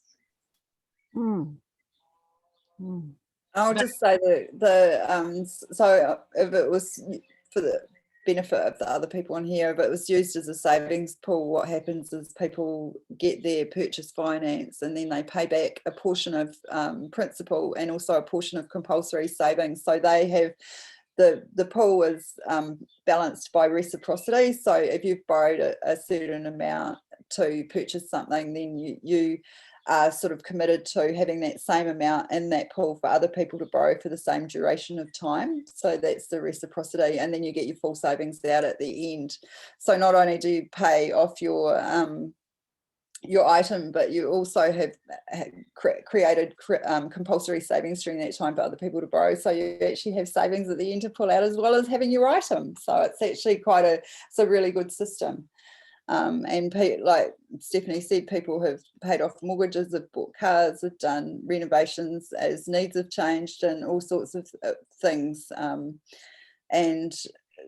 I'll just say that so if it was for the benefit of the other people in here, if it was used as a savings pool, what happens is people get their purchase finance and then they pay back a portion of principal and also a portion of compulsory savings. So they have the pool is balanced by reciprocity. So if you've borrowed a certain amount to purchase something, then you are sort of committed to having that same amount in that pool for other people to borrow for the same duration of time. So that's the reciprocity, and then you get your full savings out at the end. So not only do you pay off your item, but you also have created compulsory savings during that time for other people to borrow. So you actually have savings at the end to pull out as well as having your item. So it's actually it's a really good system. And like Stephanie said, people have paid off mortgages, have bought cars, have done renovations as needs have changed, and all sorts of things. And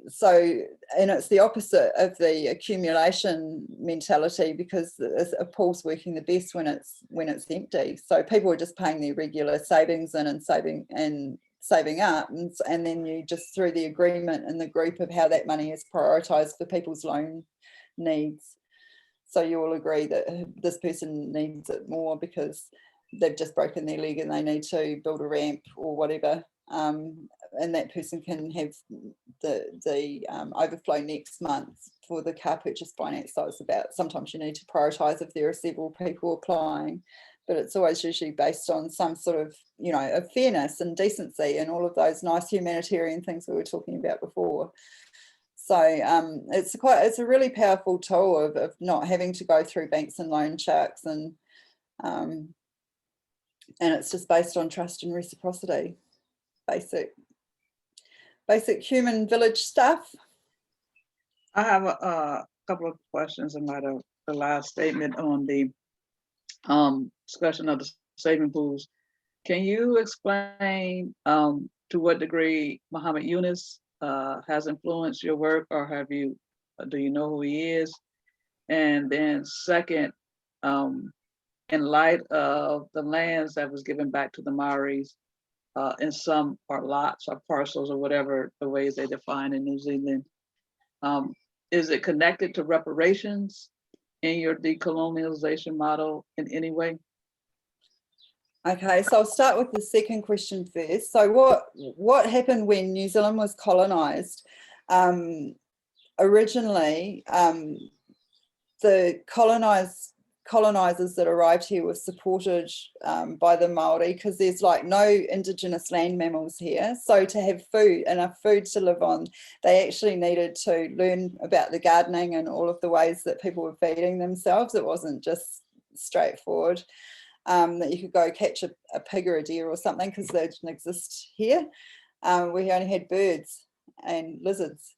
it's the opposite of the accumulation mentality, because a pool's working the best when it's empty. So people are just paying their regular savings in and saving up, and then you just, through the agreement in the group of how that money is prioritised for people's loan needs. So you all agree that this person needs it more because they've just broken their leg and they need to build a ramp or whatever, and that person can have the overflow next month for the car purchase finance. So it's about, sometimes you need to prioritise if there are several people applying, but it's always usually based on some sort of, of fairness and decency and all of those nice humanitarian things we were talking about before. So it's a really powerful tool of not having to go through banks and loan sharks, and it's just based on trust and reciprocity, basic human village stuff. I have a couple of questions in light of the last statement on the discussion of the saving pools. Can you explain to what degree Muhammad Yunus has influenced your work, or do you know who he is? And then second, in light of the lands that was given back to the Maoris, in some are lots or parcels or whatever the ways they define in New Zealand, is it connected to reparations in your decolonialization model in any way? Okay, so I'll start with the second question first. So what happened when New Zealand was colonised? Originally, the colonisers that arrived here were supported by the Māori, because there's like no indigenous land mammals here. So to have enough food to live on, they actually needed to learn about the gardening and all of the ways that people were feeding themselves. It wasn't just straightforward. That you could go catch a pig or a deer or something, because they didn't exist here. We only had birds and lizards.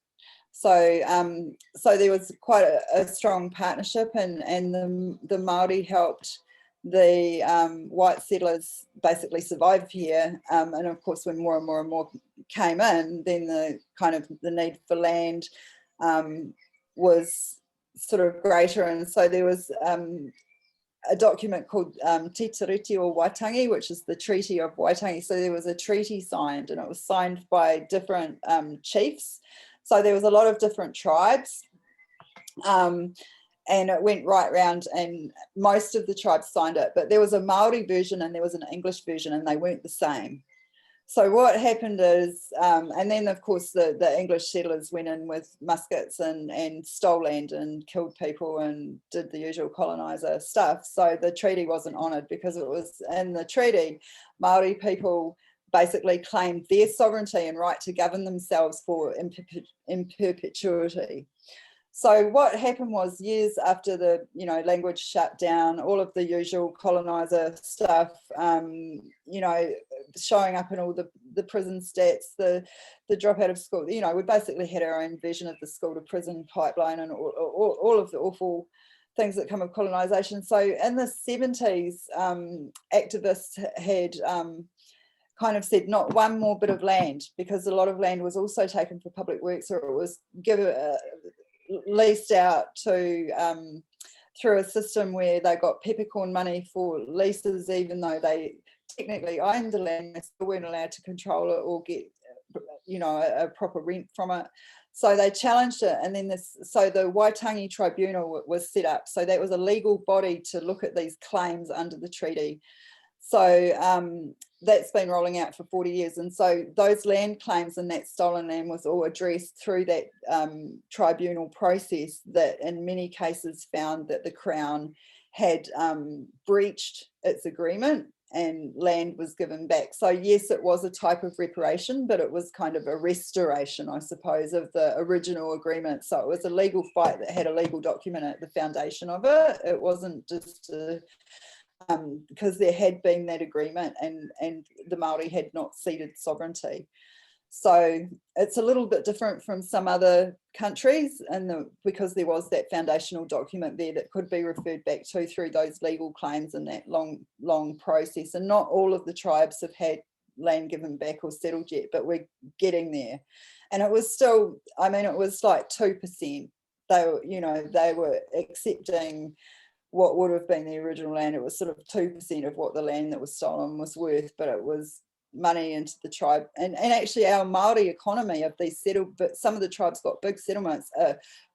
So there was quite a strong partnership, and the Māori helped the white settlers basically survive here. And of course, when more and more came in, then the need for land was sort of greater. And so there was a document called Te Tiriti o Waitangi, which is the Treaty of Waitangi. So there was a treaty signed, and it was signed by different chiefs. So there was a lot of different tribes, and it went right round, and most of the tribes signed it. But there was a Maori version and there was an English version, and they weren't the same. So what happened is, and then of course the English settlers went in with muskets and stole land and killed people and did the usual colonizer stuff. So the treaty wasn't honoured because it was in the treaty, Māori people basically claimed their sovereignty and right to govern themselves in perpetuity. So what happened was, years after the language shut down, all of the usual colonizer stuff, showing up in all the prison stats, the dropout of school, we basically had our own version of the school to prison pipeline and all of the awful things that come with colonisation. So in the 70s, activists had kind of said not one more bit of land, because a lot of land was also taken for public works, or it was leased out to through a system where they got peppercorn money for leases, even though they technically owned the land. They still weren't allowed to control it or get a proper rent from it. So they challenged it, and then so the Waitangi Tribunal was set up. So that was a legal body to look at these claims under the treaty. So that's been rolling out for 40 years. And so those land claims and that stolen land was all addressed through that tribunal process that in many cases found that the Crown had breached its agreement and land was given back. So yes, it was a type of reparation, but it was kind of a restoration, I suppose, of the original agreement. So it was a legal fight that had a legal document at the foundation of it. It wasn't just because there had been that agreement and the Māori had not ceded sovereignty. So it's a little bit different from some other countries, and because there was that foundational document there that could be referred back to through those legal claims and that long process. And not all of the tribes have had land given back or settled yet, but we're getting there. And it was still, it was like 2%. They were accepting what would have been the original land. It was sort of 2% of what the land that was stolen was worth, but it was money into the tribe. And actually our Māori economy of these but some of the tribes got big settlements.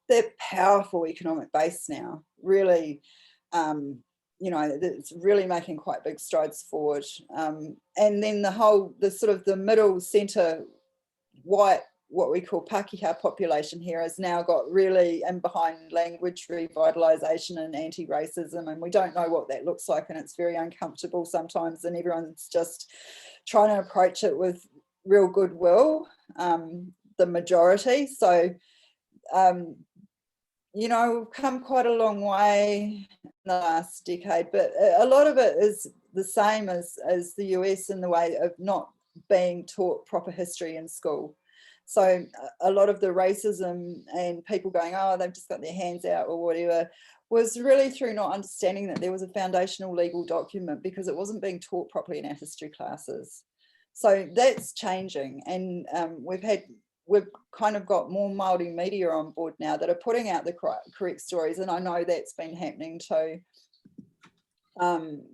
They're powerful economic base now, really. It's really making quite big strides forward. And then the middle centre white, what we call Pākehā population here, has now got really in behind language revitalisation and anti-racism, and we don't know what that looks like, and it's very uncomfortable sometimes, and everyone's just trying to approach it with real goodwill, the majority. So we've come quite a long way in the last decade, but a lot of it is the same as the US in the way of not being taught proper history in school. So a lot of the racism and people going, oh, they've just got their hands out or whatever, was really through not understanding that there was a foundational legal document, because it wasn't being taught properly in our history classes. So that's changing, and we've kind of got more Māori media on board now that are putting out the correct stories, and I know that's been happening too.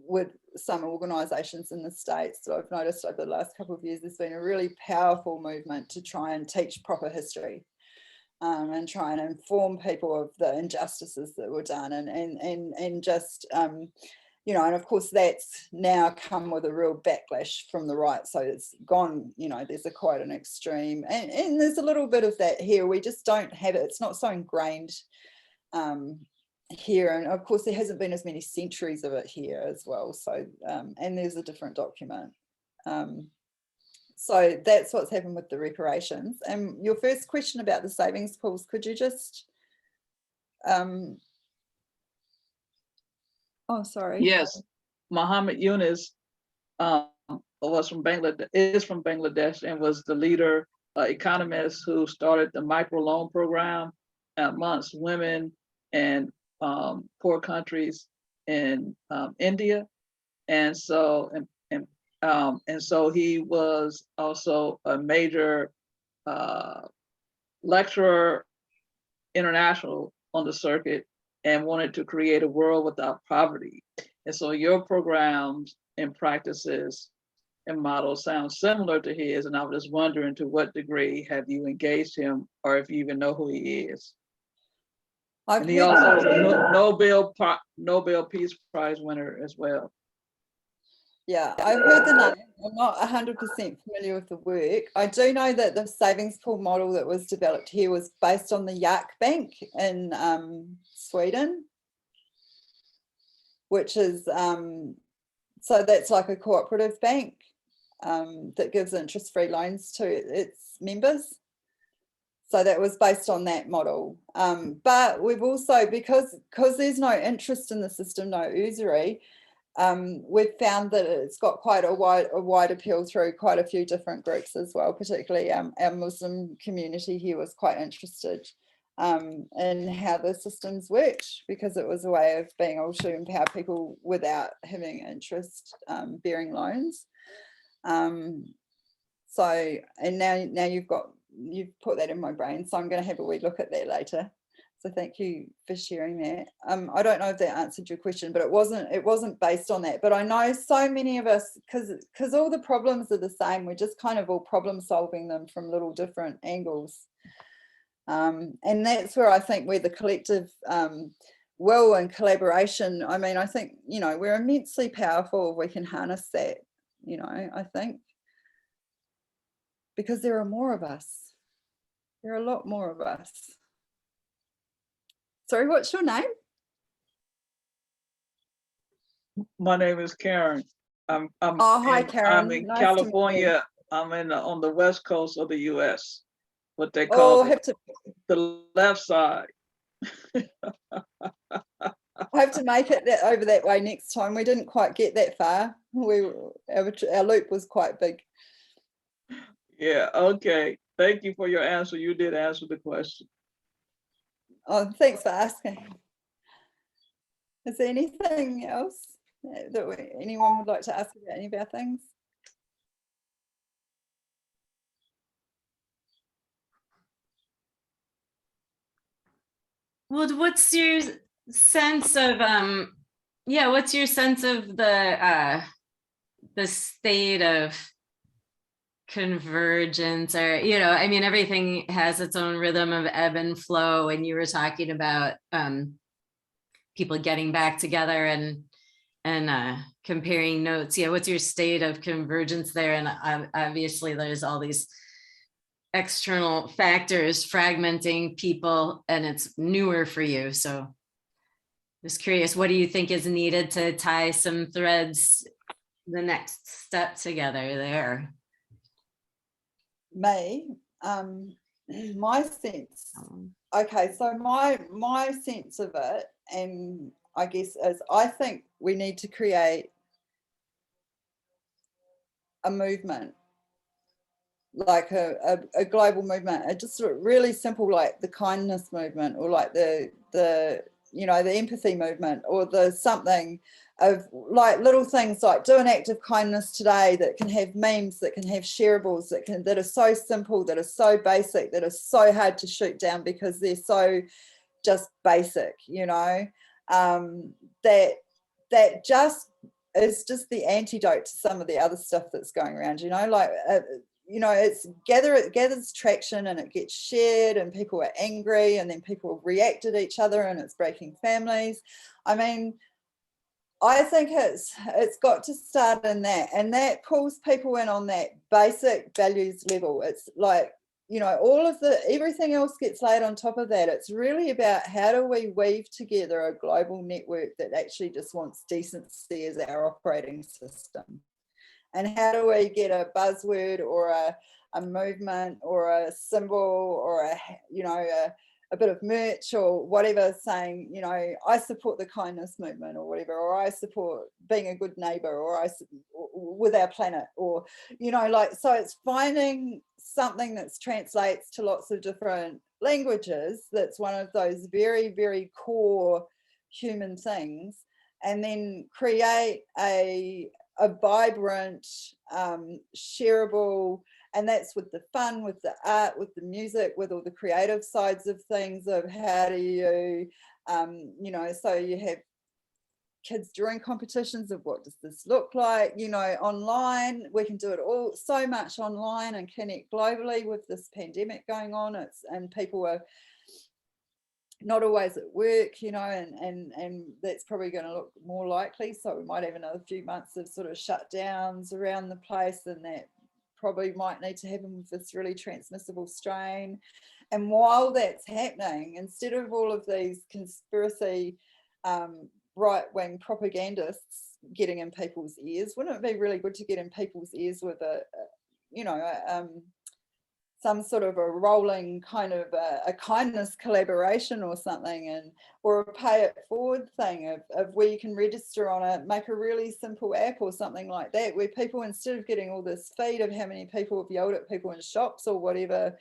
With some organisations in the States that I've noticed over the last couple of years, there's been a really powerful movement to try and teach proper history, and try and inform people of the injustices that were done, and just and of course that's now come with a real backlash from the right. So it's gone, there's quite an extreme, and there's a little bit of that here. We just don't have it. It's not so ingrained here, and of course there hasn't been as many centuries of it here as well. So and there's a different document. So that's what's happened with the reparations. And your first question about the savings pools, could you just sorry. Yes, Muhammad Yunus is from Bangladesh and was the leader, economist who started the microloan program amongst women and poor countries in India, and so he was also a major lecturer international on the circuit, and wanted to create a world without poverty. And so your programs and practices and models sound similar to his, and I was just wondering, to what degree have you engaged him, or if you even know who he is? And he also is a Nobel Peace Prize winner as well. Yeah, I've heard the name. I'm not 100% familiar with the work. I do know that the savings pool model that was developed here was based on the Yak Bank in Sweden, which is, so that's like a cooperative bank that gives interest-free loans to its members. So that was based on that model. But we've also, because there's no interest in the system, no usury, we've found that it's got quite a wide appeal through quite a few different groups as well, particularly our Muslim community here was quite interested in how the systems worked, because it was a way of being able to empower people without having interest bearing loans. So, and now you've put that in my brain, so I'm going to have a wee look at that later. So thank you for sharing that. I don't know if that answered your question, but it wasn't based on that. But I know so many of us, because all the problems are the same, we're just kind of all problem solving them from little different angles. And that's where I think we're the collective will and collaboration. I mean, I think, you know, we're immensely powerful if we can harness that, you know, I think. Because there are more of us. There are a lot more of us. Sorry, what's your name? My name is Karen. Oh, hi, Karen. I'm in Nice to meet you. California. I'm on the west coast of the U.S. What they call the left side. I have to make it over that way next time. We didn't quite get that far. Our loop was quite big. Yeah. Okay. Thank you for your answer. You did answer the question. Oh, thanks for asking. Is there anything else that anyone would like to ask about any of our things? Well, what's your sense of what's your sense of the state of convergence, or, you know, I mean, everything has its own rhythm of ebb and flow, and you were talking about people getting back together and comparing notes. Yeah, what's your state of convergence there? And obviously there's all these external factors fragmenting people, and it's newer for you. So just curious, what do you think is needed to tie some threads the next step together there? My sense, okay, so my sense of it, and I guess, is I think we need to create a movement, like a global movement, just really simple, like the kindness movement, or like the you know, the empathy movement, or the something of like little things like do an act of kindness today that can have memes, that can have shareables, that are so simple, that are so basic, that are so hard to shoot down because they're so just basic, you know, that just is just the antidote to some of the other stuff that's going around, you know, like you know, it gathers traction and it gets shared, and people are angry, and then people react at each other, and it's breaking families. I mean, I think it's got to start in that, and that pulls people in on that basic values level. It's like, you know, everything else gets laid on top of that. It's really about how do we weave together a global network that actually just wants decency as our operating system. And how do we get a buzzword or a movement or a symbol or you know, a bit of merch or whatever saying, you know, I support the kindness movement or whatever, or I support being a good neighbor, or with our planet, or, you know, like, so it's finding something that translates to lots of different languages. That's one of those very, very core human things, and then create a vibrant, shareable, and that's with the fun, with the art, with the music, with all the creative sides of things, of how do you, you know, so you have kids during competitions of what does this look like, you know, online. We can do it all so much online and connect globally with this pandemic going on. And people are not always at work, you know, and that's probably going to look more likely. So we might have another few months of sort of shutdowns around the place, and that probably might need to happen with this really transmissible strain. And while that's happening, instead of all of these conspiracy right-wing propagandists getting in people's ears, wouldn't it be really good to get in people's ears with some sort of a rolling kind of a kindness collaboration or something, and or a pay it forward thing of where you can register on it, make a really simple app or something like that, where people, instead of getting all this feed of how many people have yelled at people in shops or whatever,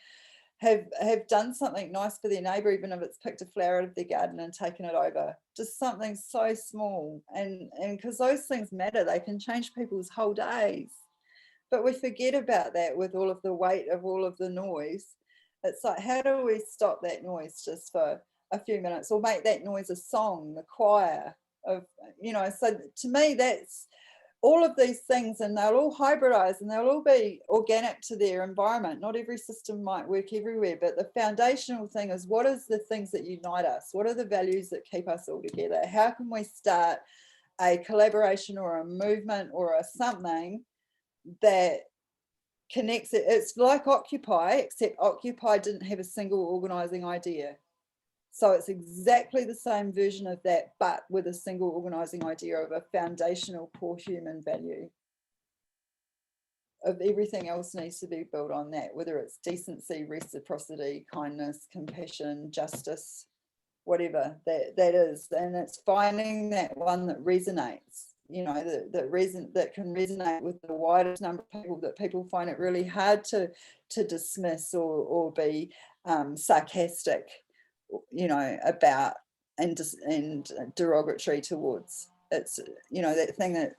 have done something nice for their neighbour, even if it's picked a flower out of their garden and taken it over. Just something so small, and because those things matter, they can change people's whole days. But we forget about that with all of the weight of all of the noise. It's like, how do we stop that noise just for a few minutes, or make that noise a song, the choir of, you know? So to me, that's all of these things, and they'll all hybridize and they'll all be organic to their environment. Not every system might work everywhere, but the foundational thing is, what is the things that unite us? What are the values that keep us all together? How can we start a collaboration or a movement or a something that connects it? It's like Occupy, except Occupy didn't have a single organizing idea. So it's exactly the same version of that, but with a single organizing idea of a foundational core human value. Of everything else needs to be built on that, whether it's decency, reciprocity, kindness, compassion, justice, whatever that is. And it's finding that one that resonates, you know, that can resonate with the widest number of people, that people find it really hard to dismiss or be sarcastic, you know, about and derogatory towards. It's, you know, that thing that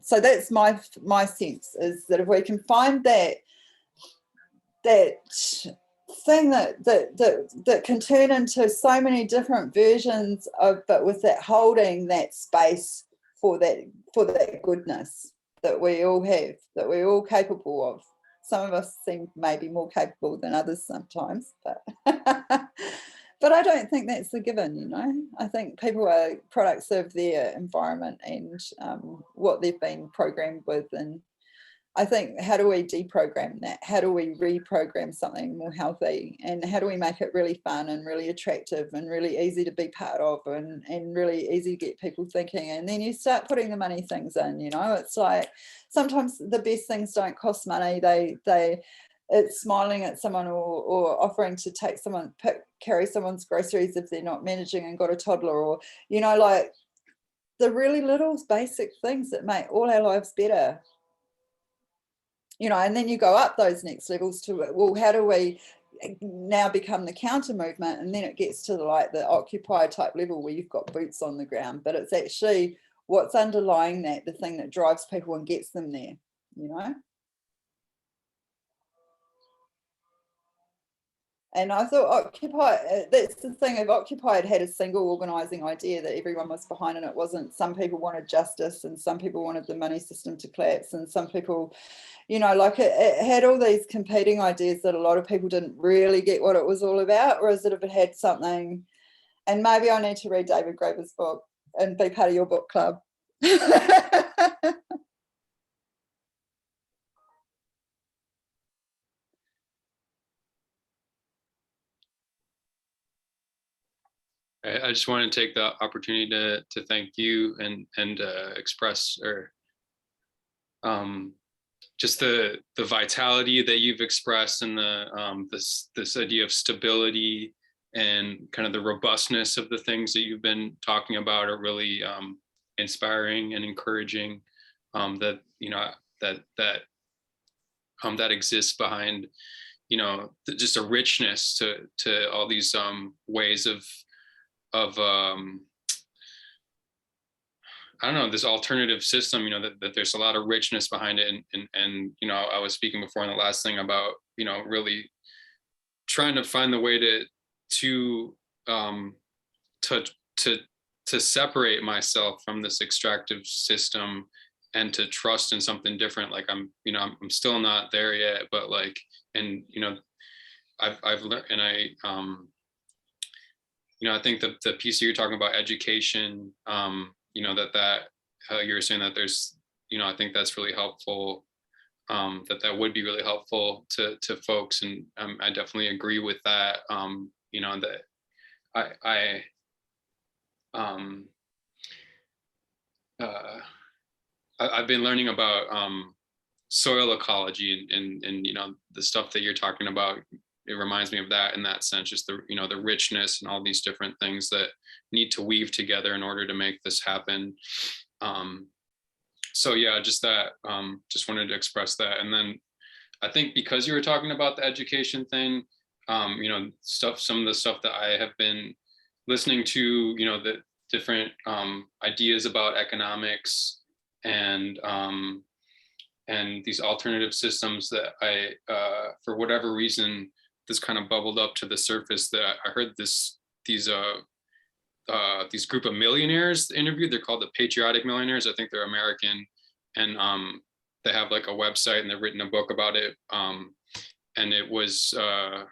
so that's my sense, is that if we can find that thing that can turn into so many different versions of, but with that holding that space for that goodness that we all have, that we're all capable of. Some of us seem maybe more capable than others sometimes, but but I don't think that's a given, you know. I think people are products of their environment and what they've been programmed with. And I think, how do we deprogram that? How do we reprogram something more healthy? And how do we make it really fun and really attractive and really easy to be part of, and really easy to get people thinking? And then you start putting the money things in, you know. It's like, sometimes the best things don't cost money. It's smiling at someone, or offering to take someone, carry someone's groceries if they're not managing and got a toddler, or, you know, like the really little basic things that make all our lives better. You know, and then you go up those next levels to, well, how do we now become the counter movement? And then it gets to the Occupy type level, where you've got boots on the ground, but it's actually what's underlying that, the thing that drives people and gets them there, you know. And I thought Occupy, that's the thing, if Occupy had a single organising idea that everyone was behind, and it wasn't, some people wanted justice and some people wanted the money system to collapse, and some people, you know, like it had all these competing ideas that a lot of people didn't really get what it was all about. Whereas if it had something, and maybe I need to read David Graeber's book and be part of your book club. I just want to take the opportunity to thank you and express, or just the vitality that you've expressed, and this idea of stability and kind of the robustness of the things that you've been talking about are really inspiring and encouraging. That, you know, that exists behind, you know, just a richness to all these ways of I don't know, this alternative system, you know, that there's a lot of richness behind it. And, you know, I was speaking before in the last thing about, you know, really trying to find the way to separate myself from this extractive system, and to trust in something different. Like I'm still not there yet, but like, and, you know, I've learned, and I think the piece that you're talking about, education, that you were saying that there's, I think that's really helpful. That would be really helpful to folks, and I definitely agree with that. That I've been learning about soil ecology and the stuff that you're talking about. It reminds me of that in that sense, just the richness and all these different things that need to weave together in order to make this happen. So yeah, just that, just wanted to express that. And then I think because you were talking about the education thing, some of the stuff that I have been listening to, the different ideas about economics and these alternative systems that I, for whatever reason, this kind of bubbled up to the surface, that I heard these group of millionaires interviewed. They're called the Patriotic Millionaires. I think they're American, and they have like a website, and they've written a book about it. And it was, I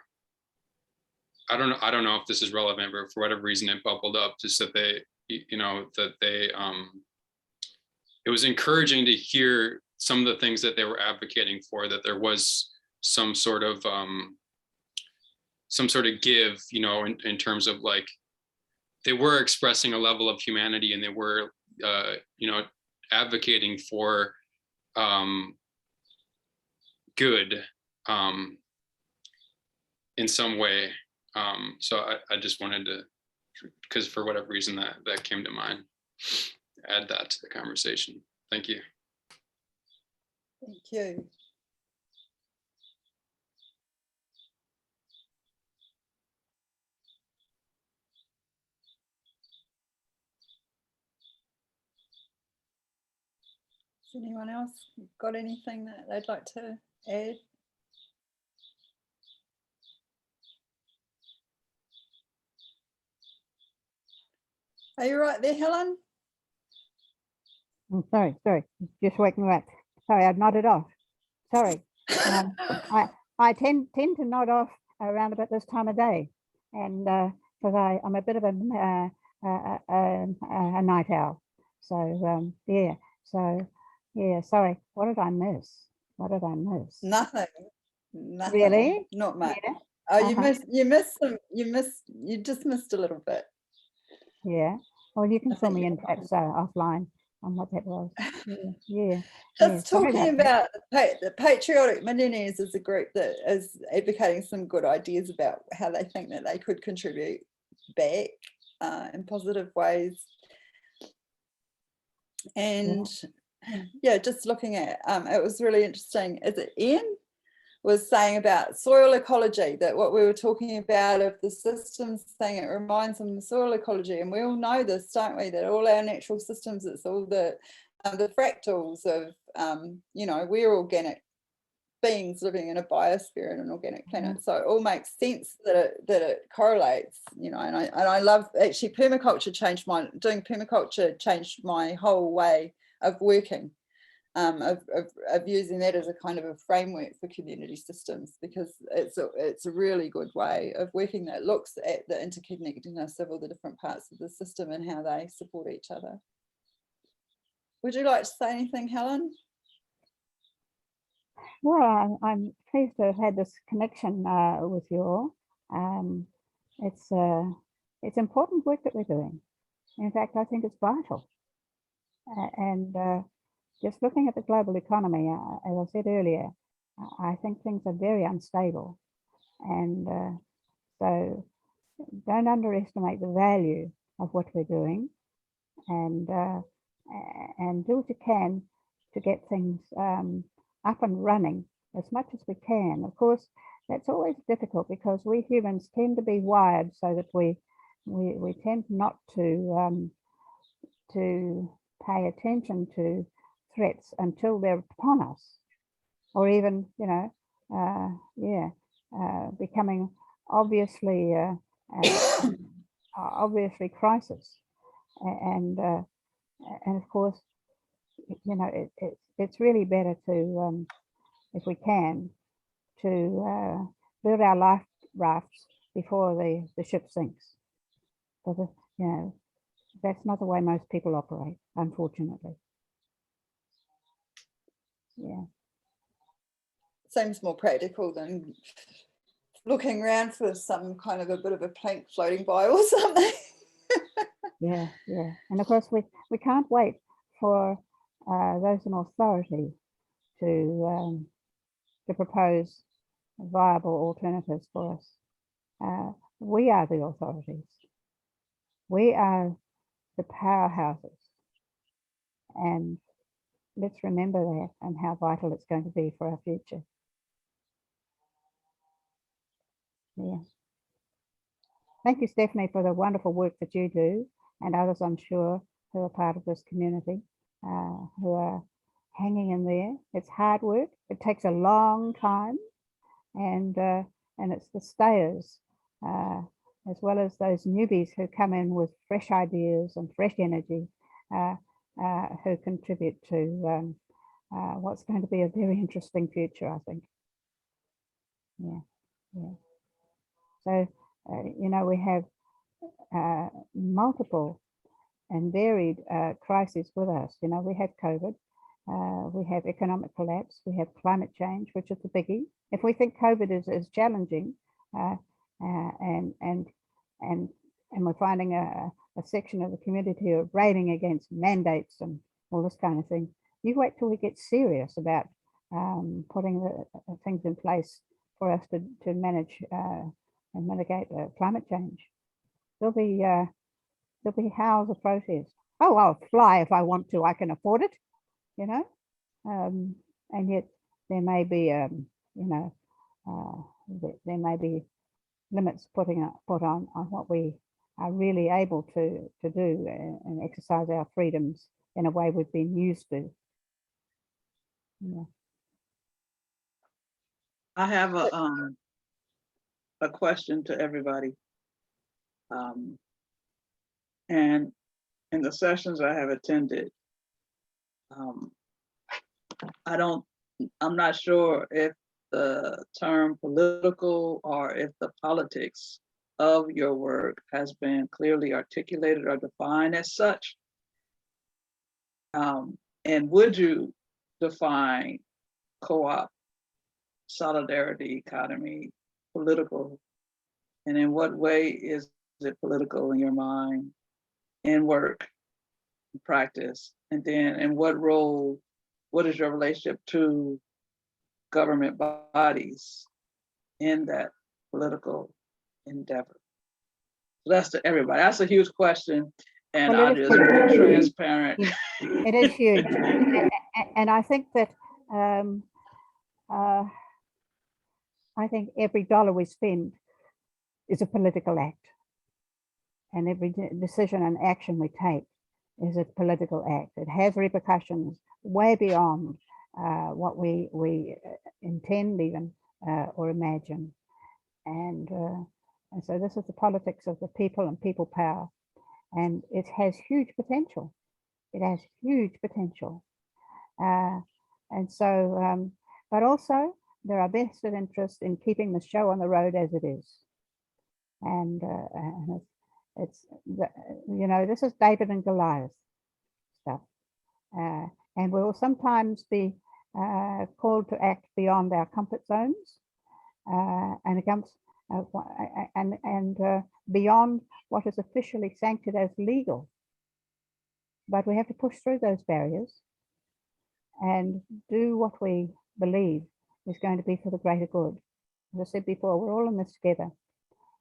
don't know if this is relevant, but for whatever reason it bubbled up, just that they, it was encouraging to hear some of the things that they were advocating for, that there was some sort of give, in terms of like, they were expressing a level of humanity, and they were, advocating for good in some way. So I just wanted to, because for whatever reason that came to mind, add that to the conversation. Thank you. Thank you. Has anyone else got anything that they'd like to add? Are you right there, Helen? I'm sorry, just waking me up. Sorry, I've nodded off. Sorry. I tend to nod off around about this time of day, and because I'm a bit of a night owl. So yeah. So yeah. Sorry. What did I miss? Nothing. Really? Not much. Yeah. Oh, you just missed a little bit. Yeah. Well, you can I fill think me you- in perhaps offline on what that was. Yeah. Just Sorry talking that. about the Patriotic Millionaires is a group that is advocating some good ideas about how they think that they could contribute back in positive ways. And yeah, just looking at it was really interesting. Is it Ian was saying about soil ecology, that what we were talking about of the systems thing, it reminds them of soil ecology, and we all know this, don't we, that all our natural systems, it's all the fractals of we're organic beings living in a biosphere and an organic planet, so it all makes sense that it correlates, and I love, actually, doing permaculture changed my whole way of working, of using that as a kind of a framework for community systems, because it's a really good way of working that looks at the interconnectedness of all the different parts of the system and how they support each other. Would you like to say anything, Helen? Well, I'm pleased to have had this connection with you all. It's important work that we're doing. In fact, I think it's vital. And just looking at the global economy, as I said earlier, I think things are very unstable. And so don't underestimate the value of what we're doing, and do what you can to get things up and running as much as we can. Of course, that's always difficult because we humans tend to be wired so that we tend not to pay attention to threats until they're upon us, or even becoming obviously crisis, and of course, it's really better to, if we can, to build our life rafts before the ship sinks. But, you know, that's not the way most people operate, unfortunately. Yeah. Seems more practical than looking around for some kind of a bit of a plank floating by or something. Yeah, yeah. And of course, we can't wait for those in authority to propose viable alternatives for us. We are the authorities. We are the powerhouses. And let's remember that and how vital it's going to be for our future. Yeah. Thank you, Stephanie, for the wonderful work that you do, and others, I'm sure, who are part of this community, who are hanging in there. It's hard work. It takes a long time, and it's the stayers, as well as those newbies who come in with fresh ideas and fresh energy, who contribute to what's going to be a very interesting future, I think. Yeah, yeah. So, you know, we have multiple and varied crises with us. You know, we have COVID, we have economic collapse, we have climate change, which is the biggie. If we think COVID is challenging, and we're finding a section of the community who are railing against mandates and all this kind of thing, you wait till we get serious about putting the things in place for us to manage and mitigate climate change. There'll be howls of protest. Oh, I'll fly if I want to. I can afford it, you know. And yet there may be, you know, there may be limits put on what we are really able to do and exercise our freedoms in a way we've been used to. Yeah. I have a question to everybody. And in the sessions I have attended, I'm not sure if the term political or if the politics of your work has been clearly articulated or defined as such. And would you define co-op, solidarity, economy, political? And in what way is it political in your mind, in work, in practice? And then in what role, what is your relationship to government bodies in that political endeavor? So that's to everybody. That's a huge question. And Well, I'll just be transparent. It is huge. And I think that I think every dollar we spend is a political act. And every decision and action we take is a political act. It has repercussions way beyond what we intend even or imagine. And so this is the politics of the people and people power. And it has huge potential. It has huge potential. And so, but also there are vested interests in keeping the show on the road as it is. And it's you know, this is David and Goliath stuff. And we will sometimes be called to act beyond our comfort zones and against and beyond what is officially sanctioned as legal. But we have to push through those barriers and do what we believe is going to be for the greater good. As I said before, we're all in this together.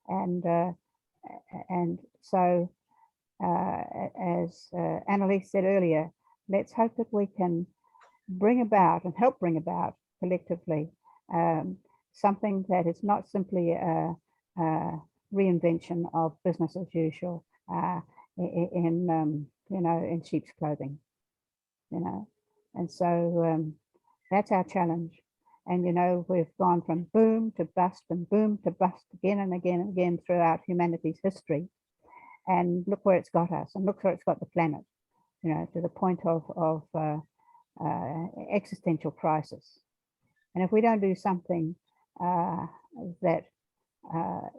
And so, as Anneleise said earlier, let's hope that we can bring about and help bring about collectively something that is not simply a reinvention of business as usual in you know, in sheep's clothing, you know. And so that's our challenge. And, you know, we've gone from boom to bust and boom to bust again and again and again throughout humanity's history. And look where it's got us, and look where it's got the planet, you know, to the point of existential crisis. And if we don't do something that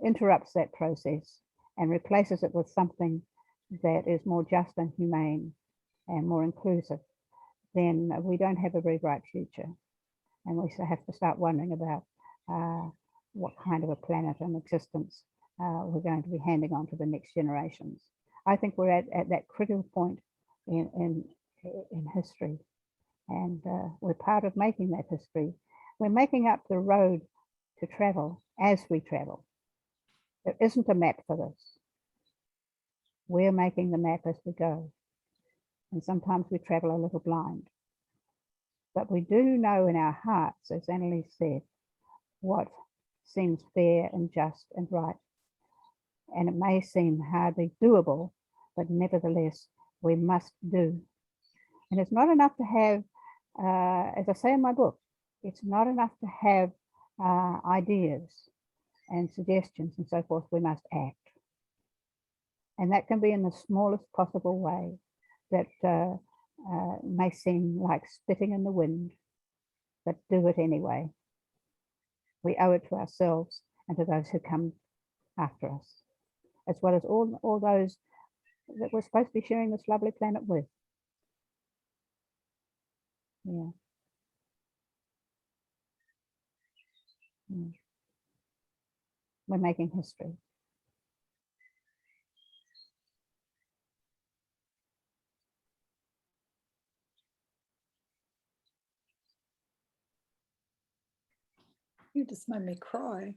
interrupts that process and replaces it with something that is more just and humane and more inclusive, then we don't have a very bright future. And we have to start wondering about what kind of a planet and existence we're going to be handing on to the next generations. I think we're at that critical point in history, and we're part of making that history. We're making up the road to travel as we travel. There isn't a map for this. We're making the map as we go. And sometimes we travel a little blind. But we do know in our hearts, as Anneleise said, what seems fair and just and right. And it may seem hardly doable, but nevertheless, we must do. And it's not enough to have, as I say in my book, it's not enough to have ideas and suggestions and so forth. We must act. And that can be in the smallest possible way that may seem like spitting in the wind, but do it anyway. We owe it to ourselves and to those who come after us, as well as all those that we're supposed to be sharing this lovely planet with. Yeah. We're making history. You just made me cry.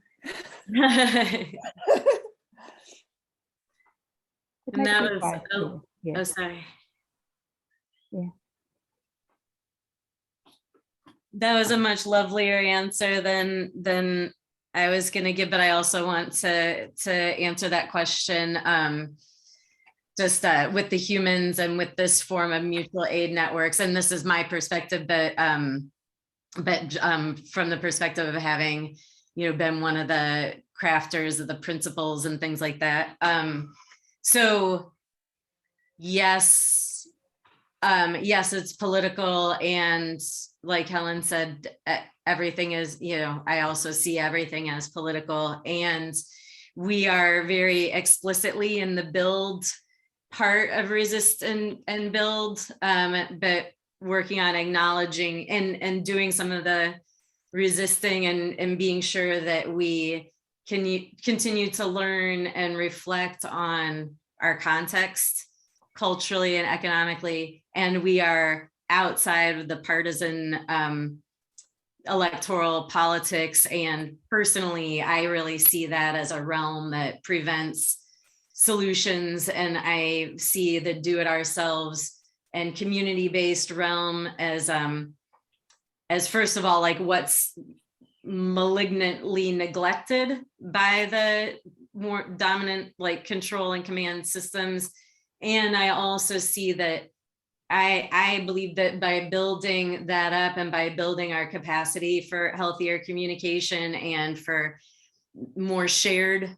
It And makes that me was, cry oh, too. Yeah. oh, sorry. Yeah. That was a much lovelier answer than I was going to give, but I also want to answer that question just with the humans and with this form of mutual aid networks. And this is my perspective, but from the perspective of having, been one of the crafters of the principles and things like that. So yes, it's political, and like Helen said, everything is, I also see everything as political, and we are very explicitly in the build part of resist and build, but working on acknowledging and doing some of the resisting and being sure that we can continue to learn and reflect on our context culturally and economically, and we are outside of the partisan electoral politics. And personally, I really see that as a realm that prevents solutions, and I see the do-it-ourselves and community-based realm as first of all, like what's malignantly neglected by the more dominant like control and command systems. And I also see that I believe that by building that up and by building our capacity for healthier communication and for more shared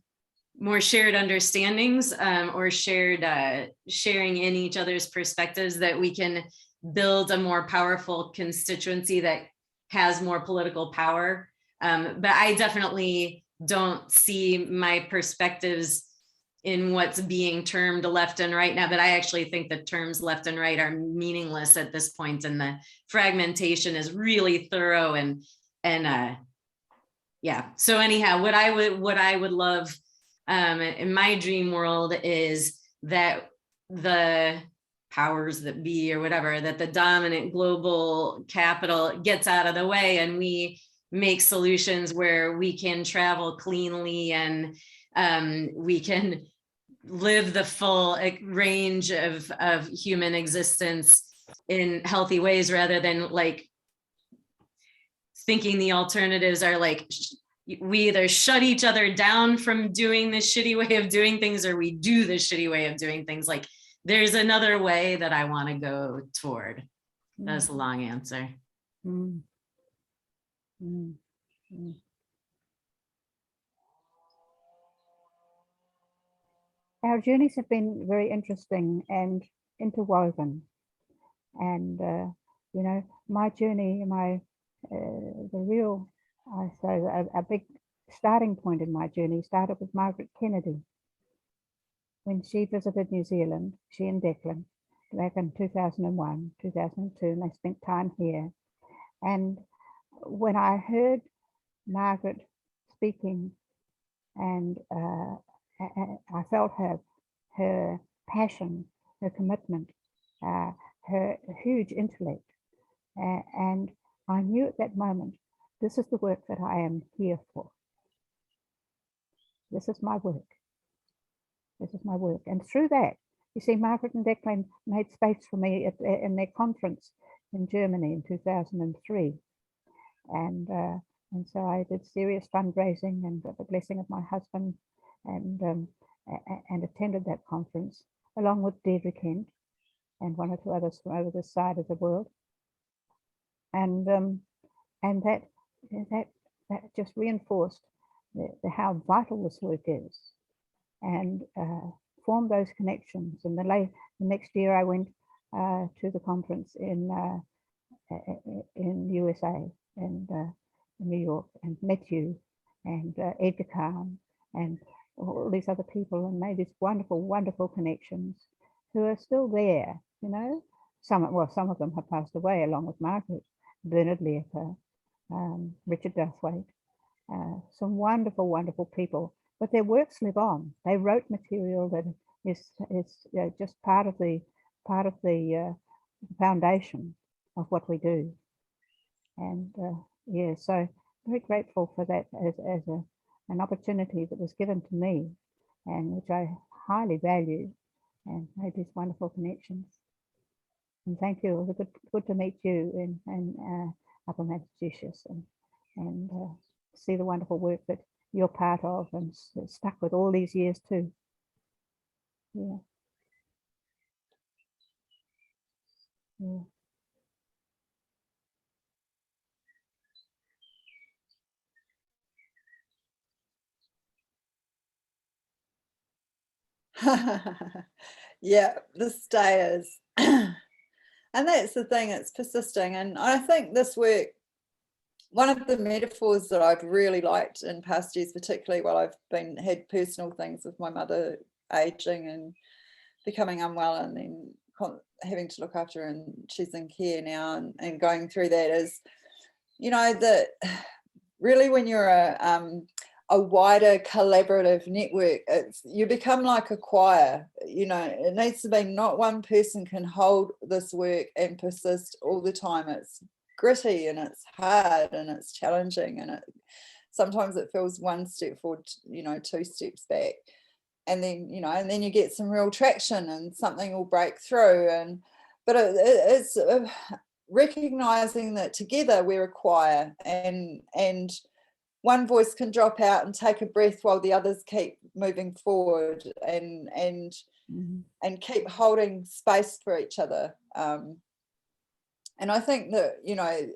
understandings or sharing in each other's perspectives, that we can build a more powerful constituency that has more political power. But I definitely don't see my perspectives in what's being termed left and right now, but I actually think the terms left and right are meaningless at this point, and the fragmentation is really thorough and yeah. So anyhow, what I would love in my dream world is that the powers that be or whatever, that the dominant global capital gets out of the way and we make solutions where we can travel cleanly and we can live the full range of human existence in healthy ways, rather than like thinking the alternatives are like we either shut each other down from doing this shitty way of doing things, or we do the shitty way of doing things. Like there's another way that I want to go toward. That's a long answer. Mm. Mm. Mm. Our journeys have been very interesting and interwoven. And, my journey, a big starting point in my journey started with Margaret Kennedy. when she visited New Zealand, she and Declan, back in 2001, 2002, and they spent time here. And when I heard Margaret speaking, and I felt her passion, her commitment, her huge intellect, and I knew at that moment, this is the work that I am here for. This is my work. This is my work. And through that, you see, Margaret and Declan made space for me in their conference in Germany in 2003. And so I did serious fundraising and got the blessing of my husband, and attended that conference along with Deirdre Kent and one or two others from over this side of the world. And that just reinforced how vital this work is, and formed those connections. And the next year I went to the conference in USA and in New York, and met you and Edgar Kahn and all these other people, and made these wonderful, wonderful connections who are still there. You know, some of them have passed away along with Margaret, Bernard Leaper, Richard Duthwaite, some wonderful, wonderful people. But their works live on. They wrote material that is just part of the foundation of what we do. And yeah, so very grateful for that as an opportunity that was given to me, and which I highly value, and made these wonderful connections. And thank you. It was good to meet you in up in Massachusetts, and see the wonderful work that you're part of and stuck with all these years too. Yeah. Yeah. Yeah, the stayers. And that's the thing, it's persisting. And I think this work, one of the metaphors that I've really liked in past years, particularly while I've had personal things with my mother aging and becoming unwell, and then having to look after her, and she's in care now, and going through that, is, you know, that really when you're a wider collaborative network, you become like a choir. You know, it needs to be not one person can hold this work and persist all the time. It's gritty and it's hard and it's challenging, and sometimes it feels one step forward, you know, two steps back, and then, you know, and then you get some real traction and something will break through. But it's recognizing that together we're a choir, and one voice can drop out and take a breath while the others keep moving forward, and keep holding space for each other. And I think that, you know,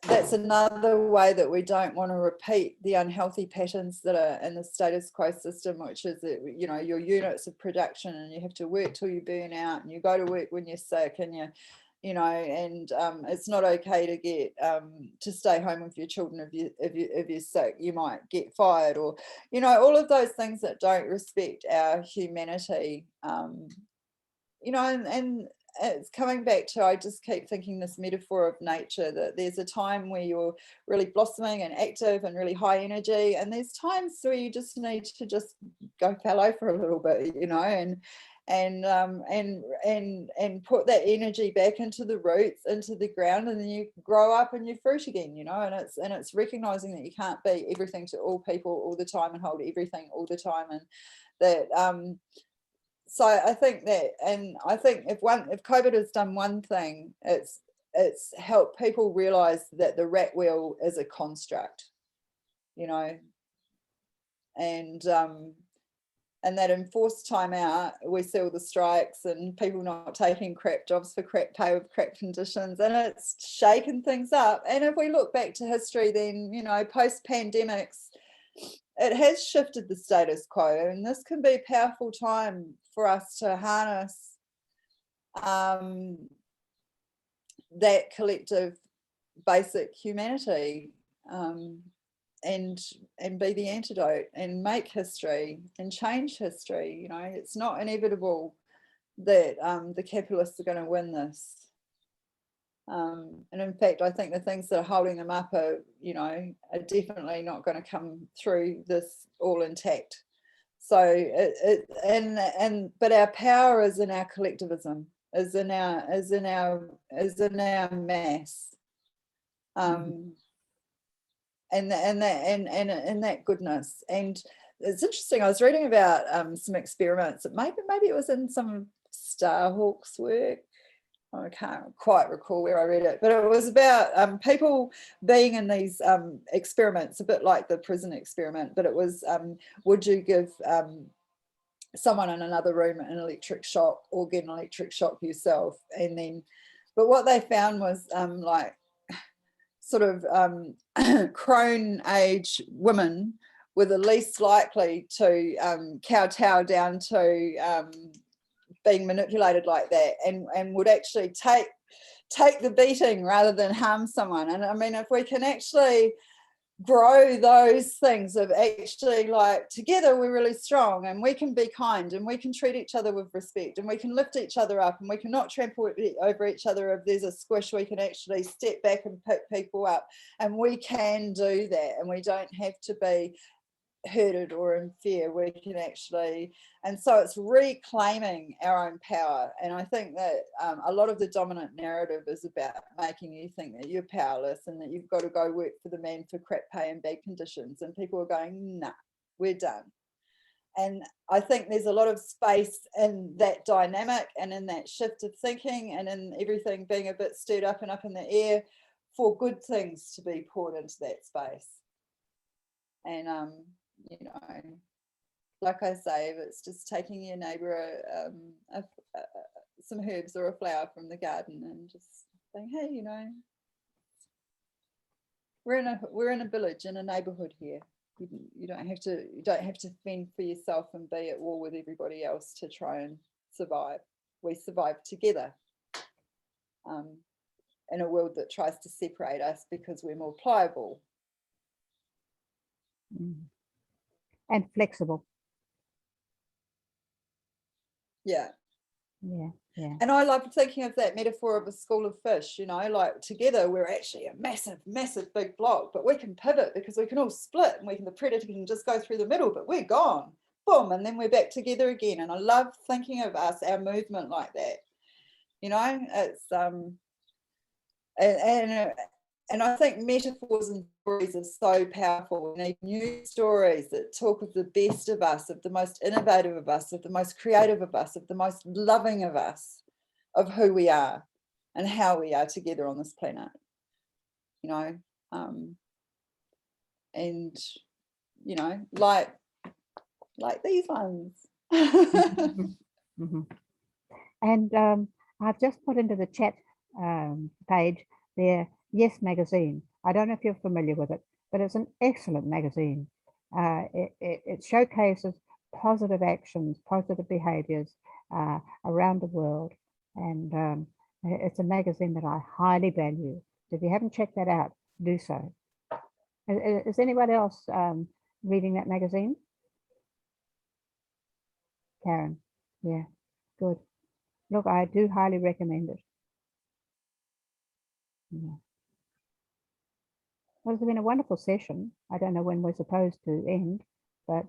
that's another way that we don't want to repeat the unhealthy patterns that are in the status quo system, which is that, you know, your units of production, and you have to work till you burn out, and you go to work when you're sick, and you know, and it's not okay to get to stay home with your children if you're sick. You might get fired, or, you know, all of those things that don't respect our humanity. You know, and it's coming back to, I just keep thinking this metaphor of nature, that there's a time where you're really blossoming and active and really high energy, and there's times where you just need to just go fallow for a little bit, you know, and put that energy back into the roots, into the ground, and then you grow up and you fruit again, you know. And it's recognizing that you can't be everything to all people all the time and hold everything all the time, and that so I think that, and I think if COVID has done one thing, it's helped people realize that the rat wheel is a construct, you know, and that enforced time out, we see all the strikes and people not taking crap jobs for crap pay with crap conditions, and it's shaken things up. And if we look back to history, then, you know, post pandemics, it has shifted the status quo, and this can be a powerful time for us to harness that collective basic humanity, be the antidote and make history and change history. You know, it's not inevitable that the capitalists are going to win this. And in fact, I think the things that are holding them up are, you know, are definitely not going to come through this all intact. So, but our power is in our collectivism, is in our mass, and that goodness. And it's interesting. I was reading about some experiments. Maybe it was in some Starhawk's work. I can't quite recall where I read it, but it was about people being in these experiments, a bit like the prison experiment, but it was, would you give someone in another room an electric shock or get an electric shock yourself? And then, but what they found was like sort of crone age women were the least likely to kowtow down to being manipulated like that, and would actually take the beating rather than harm someone. And I mean, if we can actually grow those things of actually, like, together we're really strong, and we can be kind, and we can treat each other with respect, and we can lift each other up, and we can not trample over each other. If there's a squish, we can actually step back and pick people up, and we can do that, and we don't have to be herded or in fear. We can actually, and so it's reclaiming our own power. And I think that a lot of the dominant narrative is about making you think that you're powerless and that you've got to go work for the man for crap pay and bad conditions, and people are going, nah, we're done. And I think there's a lot of space in that dynamic and in that shift of thinking and in everything being a bit stirred up and up in the air for good things to be poured into that space. And you know, like I say, if it's just taking your neighbour some herbs or a flower from the garden and just saying, hey, you know, we're in a village, in a neighbourhood here. You don't have to fend for yourself and be at war with everybody else to try and survive. We survive together in a world that tries to separate us because we're more pliable. And flexible. Yeah. And I love thinking of that metaphor of a school of fish, you know, like together we're actually a massive big block, but we can pivot because we can all split, and the predator can just go through the middle, but we're gone, boom, and then we're back together again. And I love thinking of our movement like that, you know. It's and I think metaphors and stories are so powerful. We need new stories that talk of the best of us, of the most innovative of us, of the most creative of us, of the most loving of us, of who we are and how we are together on this planet. You know, and you know, like these ones. And I've just put into the chat page there, Yes Magazine. I don't know if you're familiar with it, but it's an excellent magazine. It showcases positive actions, positive behaviors around the world. And it's a magazine that I highly value. So if you haven't checked that out, do so. Is anybody else reading that magazine? Karen? Yeah, good. Look, I do highly recommend it. Yeah. Well, it's been a wonderful session. I don't know when we're supposed to end, but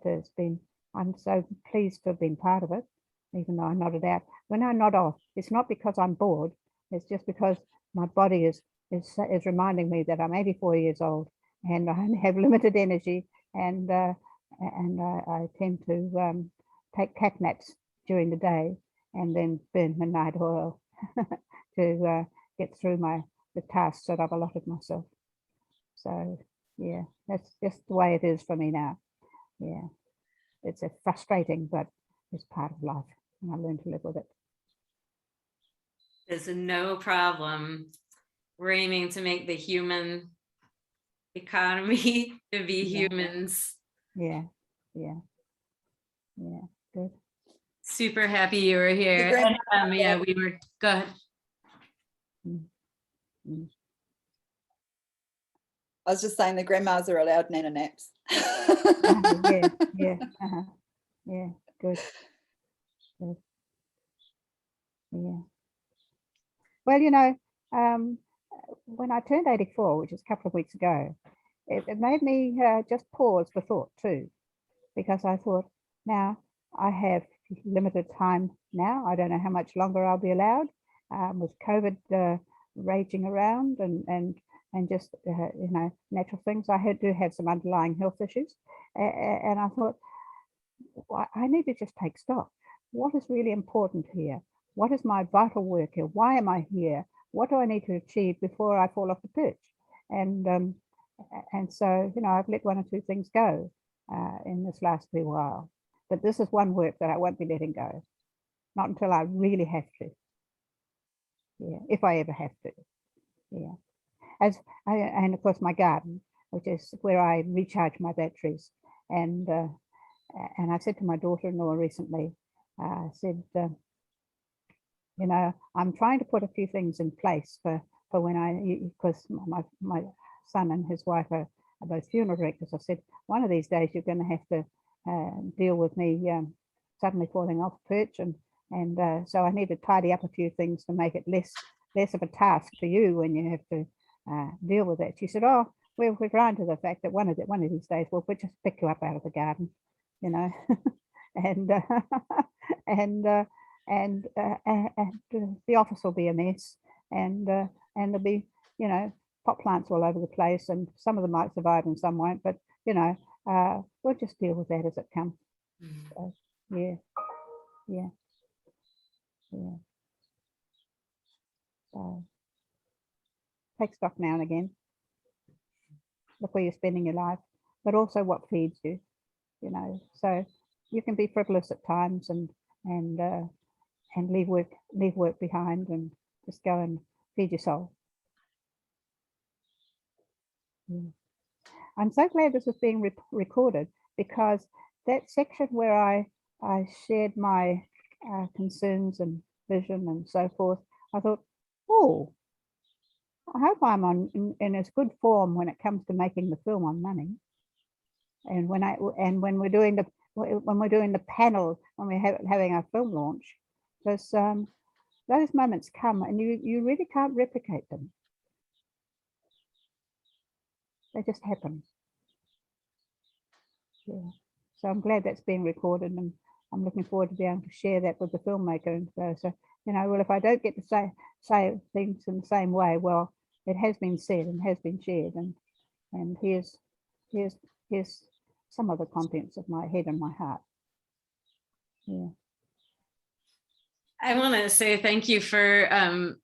I'm so pleased to have been part of it, even though I nodded out. When I nod off, it's not because I'm bored, it's just because my body is reminding me that I'm 84 years old and I have limited energy, and I tend to take cat naps during the day and then burn midnight oil to get through the tasks that I've allotted myself. So yeah, that's just the way it is for me now. Yeah, it's frustrating, but it's part of life, and I learn to live with it. There's no problem. We're aiming to make the human economy to be humans. Yeah, good. Super happy you were here. And, yeah, we were. Go ahead. I was just saying the grandmas are allowed nana naps. Yeah, yeah, yeah, good, good, yeah. Well, when I turned 84, which was a couple of weeks ago, it made me just pause for thought too, because I thought, now I have limited time now. I don't know how much longer I'll be allowed with COVID raging around and just, natural things. I do have some underlying health issues. And I thought, well, I need to just take stock. What is really important here? What is my vital work here? Why am I here? What do I need to achieve before I fall off the perch? And so, I've let one or two things go in this last wee while. But this is one work that I won't be letting go. Not until I really have to. Yeah, if I ever have to. Yeah. And of course my garden, which is where I recharge my batteries. And I said to my daughter-in-law recently, I said, I'm trying to put a few things in place for when because my son and his wife are both funeral directors. I said, one of these days you're going to have to deal with me suddenly falling off perch, and so I need to tidy up a few things to make it less of a task for you when you have to deal with that. She said, oh, we're ground to the fact that one of these days we'll just pick you up out of the garden, and the office will be a mess, and there'll be pot plants all over the place, and some of them might survive and some won't, but we'll just deal with that as it comes. So, yeah. So take stock now and again. Look where you're spending your life, but also what feeds you. So you can be frivolous at times and leave work behind and just go and feed your soul. Yeah. I'm so glad this is being recorded, because that section where I shared my concerns and vision and so forth, I thought, oh, I hope I'm in as good form when it comes to making the film on money. And when we're doing the panel, when we're having our film launch, because those moments come and you really can't replicate them. They just happen. Yeah. So I'm glad that's being recorded, and I'm looking forward to being able to share that with the filmmaker. And so well, if I don't get to say things in the same way, well, it has been said and has been shared, and here's some of the contents of my head and my heart. Yeah. I want to say thank you for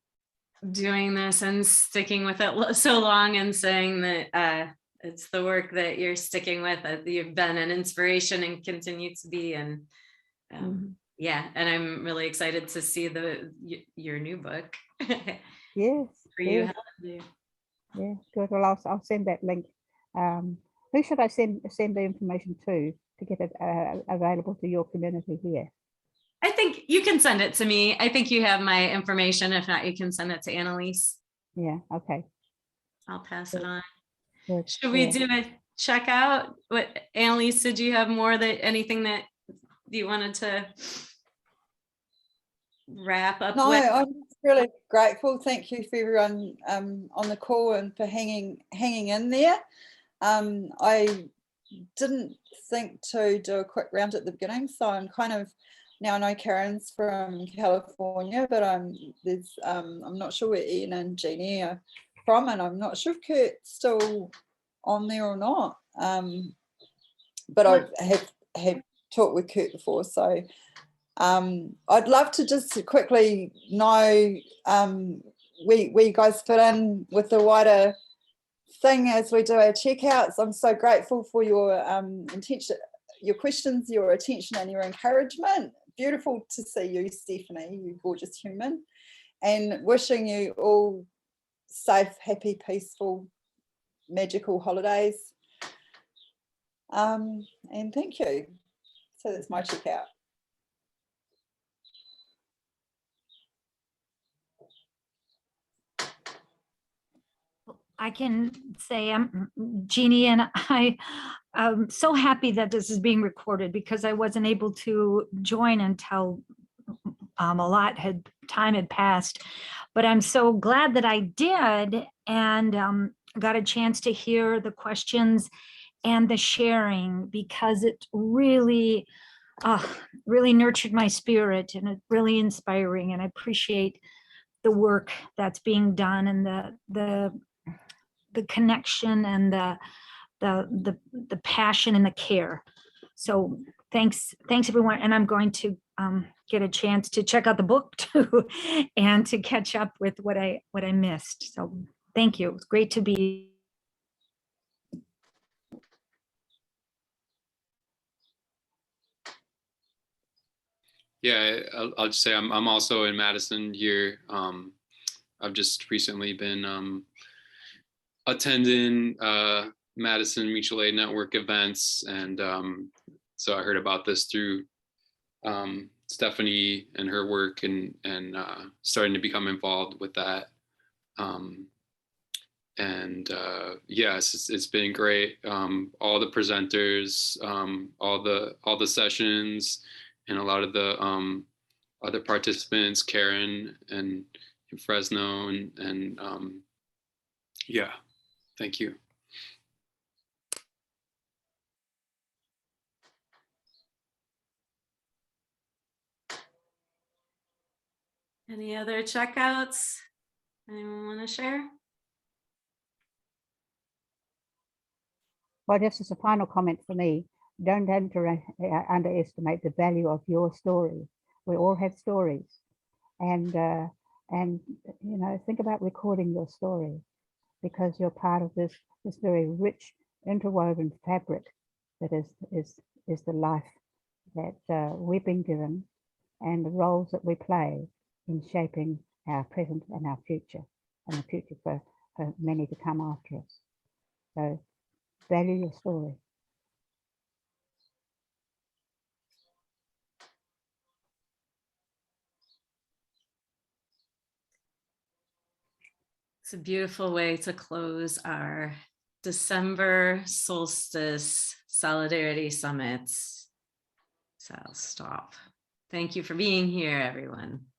doing this and sticking with it so long, and saying that it's the work that you're sticking with, that you've been an inspiration and continue to be. And yeah, and I'm really excited to see your new book. Yes. For you, yes. Helen. Yeah, good. Well, I'll send that link. Who should I send the information to get it available to your community here? I think you can send it to me. I think you have my information. If not, you can send it to Anneleise. Yeah, okay. I'll pass it on. Good. Should we do a checkout? What, Anneleise, did you have anything that you wanted to wrap up No, with? I'm really grateful. Thank you for everyone on the call and for hanging in there. I didn't think to do a quick round at the beginning, so I'm kind of, now I know Karen's from California, but I'm not sure where Ian and Jeannie are from, and I'm not sure if Kurt's still on there or not. But I have talked with Kurt before, so I'd love to just quickly know where you guys fit in with the wider thing as we do our checkouts. I'm so grateful for your intention, your questions, your attention, and your encouragement. Beautiful to see you, Stephanie, you gorgeous human, and wishing you all safe, happy, peaceful, magical holidays. And thank you. So that's my checkout. I can say I'm Jeannie, and I'm so happy that this is being recorded because I wasn't able to join until time had passed. But I'm so glad that I did, and got a chance to hear the questions and the sharing, because it really nurtured my spirit, and it's really inspiring. And I appreciate the work that's being done, and the connection, and the passion and the care. So thanks everyone. And I'm going to get a chance to check out the book too, and to catch up with what I missed. So thank you. It's great to be. Yeah, I'll just say I'm also in Madison here. I've just recently been attending Madison Mutual Aid Network events, and so I heard about this through Stephanie and her work, and starting to become involved with that. Yes, it's been great. All the presenters, all the sessions, and a lot of the other participants, Karen and Fresno, and yeah, thank you. Any other checkouts? Anyone want to share? Well, just as a final comment for me, don't underestimate the value of your story. We all have stories, and you know, think about recording your story, because you're part of this very rich interwoven fabric that is the life that we've been given, and the roles that we play in shaping our present and our future, and the future for many to come after us. So value your story. It's a beautiful way to close our December solstice solidarity summits. So I'll stop. Thank you for being here, everyone.